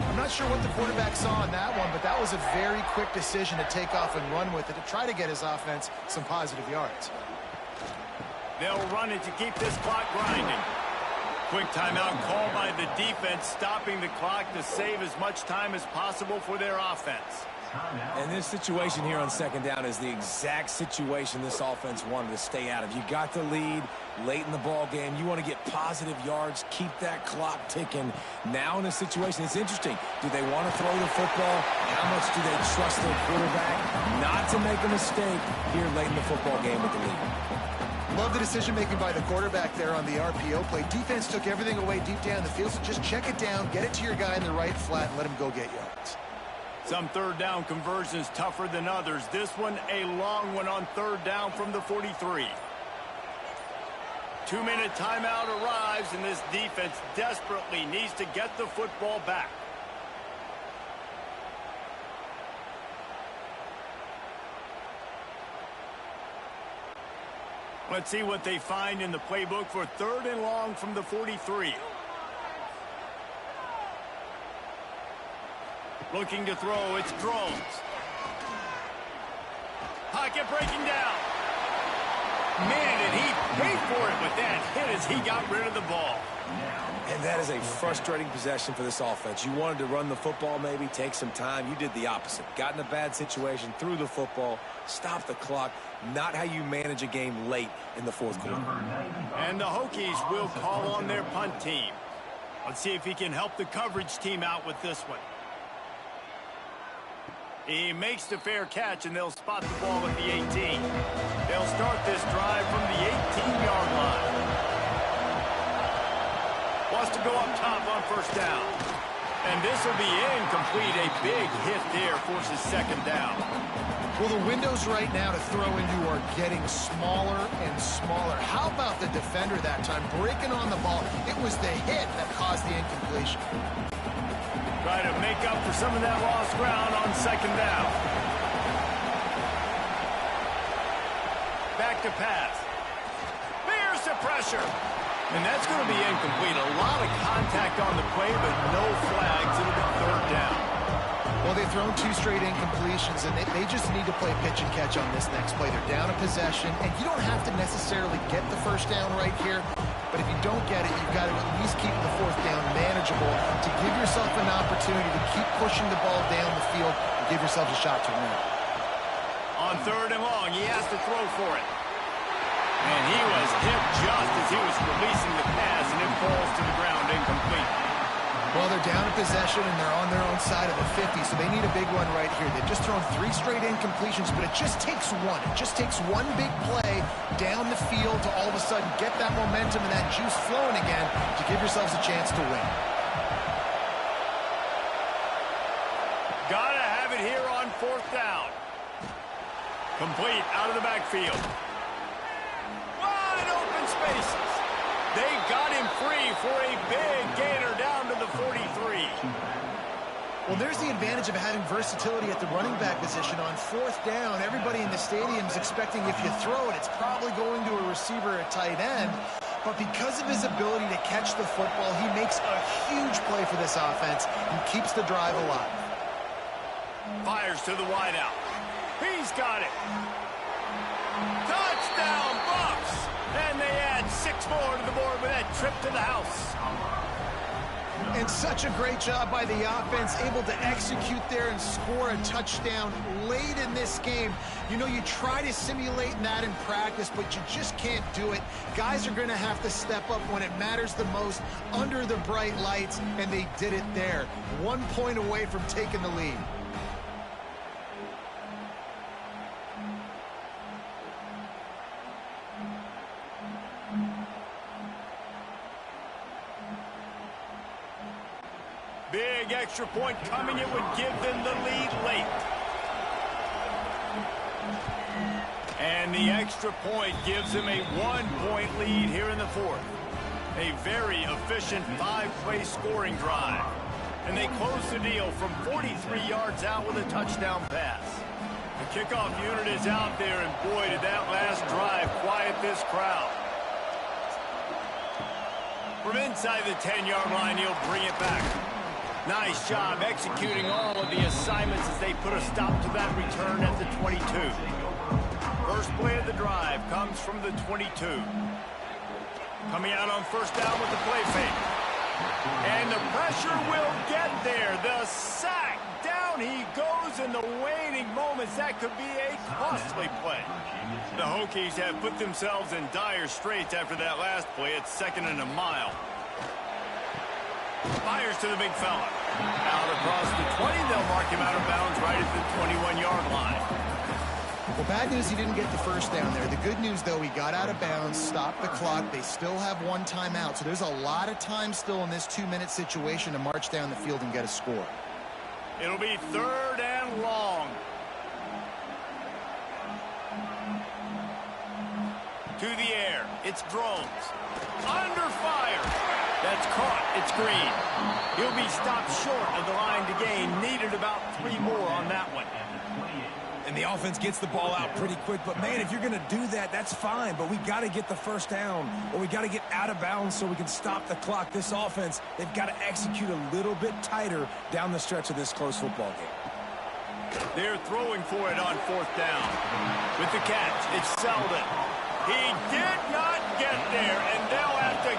I'm not sure what the quarterback saw on that one, but that was a very quick decision to take off and run with it to try to get his offense some positive yards. They'll run it to keep this clock grinding. Quick timeout called by the defense, stopping the clock to save as much time as possible for their offense. And this situation here on 2nd down is the exact situation this offense wanted to stay out of. You got the lead late in the ball game. You want to get positive yards, keep that clock ticking. Now in this situation, it's interesting. Do they want to throw the football? How much do they trust their quarterback not to make a mistake here late in the football game with the lead? Love the decision-making by the quarterback there on the RPO play. Defense took everything away deep down the field, so just check it down, get it to your guy in the right flat, and let him go get yards. Some 3rd down conversions tougher than others. This one, a long one on 3rd down from the 43. 2-minute timeout arrives, and this defense desperately needs to get the football back. Let's see what they find in the playbook for 3rd and long from the 43. Looking to throw, it's Drones. Pocket breaking down. Man, did he pay for it with that hit as he got rid of the ball. And that is a frustrating possession for this offense. You wanted to run the football, maybe take some time. You did the opposite. Got in a bad situation, threw the football, stopped the clock. Not how you manage a game late in the 4th quarter. And the Hokies will call on their punt team. Let's see if he can help the coverage team out with this one. He makes the fair catch, and they'll spot the ball at the 18. They'll start this drive from the 18-yard line. Wants to go up top on 1st down. And this will be incomplete. A big hit there forces 2nd down. Well, the windows right now to throw into are getting smaller and smaller. How about the defender that time breaking on the ball? It was the hit that caused the incompletion. Try to make up for some of that lost ground on 2nd down. Back to pass. Bears the pressure. And that's going to be incomplete. A lot of contact on the play, but no flags. It'll be 3rd down. Well, they've thrown 2 straight incompletions, and they just need to play pitch and catch on this next play. They're down a possession, and you don't have to necessarily get the 1st down right here. But if you don't get it, you've got to at least keep the 4th down manageable to give yourself an opportunity to keep pushing the ball down the field and give yourself a shot to win. On 3rd and long, he has to throw for it. And he was hit just as he was releasing the pass, and it falls to the ground incomplete. Well, they're down a possession, and they're on their own side of the 50, so they need a big one right here. They've just thrown 3 straight incompletions, but it just takes one. It just takes one big play down the field to all of a sudden get that momentum and that juice flowing again to give yourselves a chance to win. Gotta have it here on 4th down. Complete out of the backfield. Wide open spaces. They got him free for a big gainer down to the 43. Well, there's the advantage of having versatility at the running back position. On fourth down, everybody in the stadium is expecting if you throw it, it's probably going to a receiver or a tight end. But because of his ability to catch the football, he makes a huge play for this offense and keeps the drive alive. Fires to the wideout. He's got it. Touchdown, Bucks! And they add 6 more to the board with that trip to the house. And such a great job by the offense, able to execute there and score a touchdown late in this game. You know, you try to simulate that in practice, but you just can't do it. Guys are going to have to step up when it matters the most under the bright lights, and they did it there. 1 point away from taking the lead. Big extra point coming. It would give them the lead late. And the extra point gives them a 1-point lead here in the fourth. A very efficient 5-play scoring drive. And they close the deal from 43 yards out with a touchdown pass. The kickoff unit is out there, and boy, did that last drive quiet this crowd. From inside the 10-yard line, he'll bring it back. Nice job executing all of the assignments as they put a stop to that return at the 22. First play of the drive comes from the 22. Coming out on first down with the play fake. And the pressure will get there. The sack. Down he goes in the waning moments. That could be a costly play. The Hokies have put themselves in dire straits after that last play. It's 2nd and a mile. Fires to the big fella. Out across the 20, they'll mark him out of bounds right at the 21-yard line. Well, bad news, he didn't get the first down there. The good news, though, he got out of bounds, stopped the clock. They still have 1 timeout, so there's a lot of time still in this 2-minute situation to march down the field and get a score. It'll be 3rd and long. To the air. It's Drones. Under fire. That's caught. It's Green. He'll be stopped short of the line to gain. Needed about 3 more on that one. And the offense gets the ball out pretty quick. But, man, if you're going to do that, that's fine. But we got to get the first down, or we got to get out of bounds so we can stop the clock. This offense, they've got to execute a little bit tighter down the stretch of this close football game. They're throwing for it on 4th down. With the catch, it's Selden. He did not get there, and they'll have to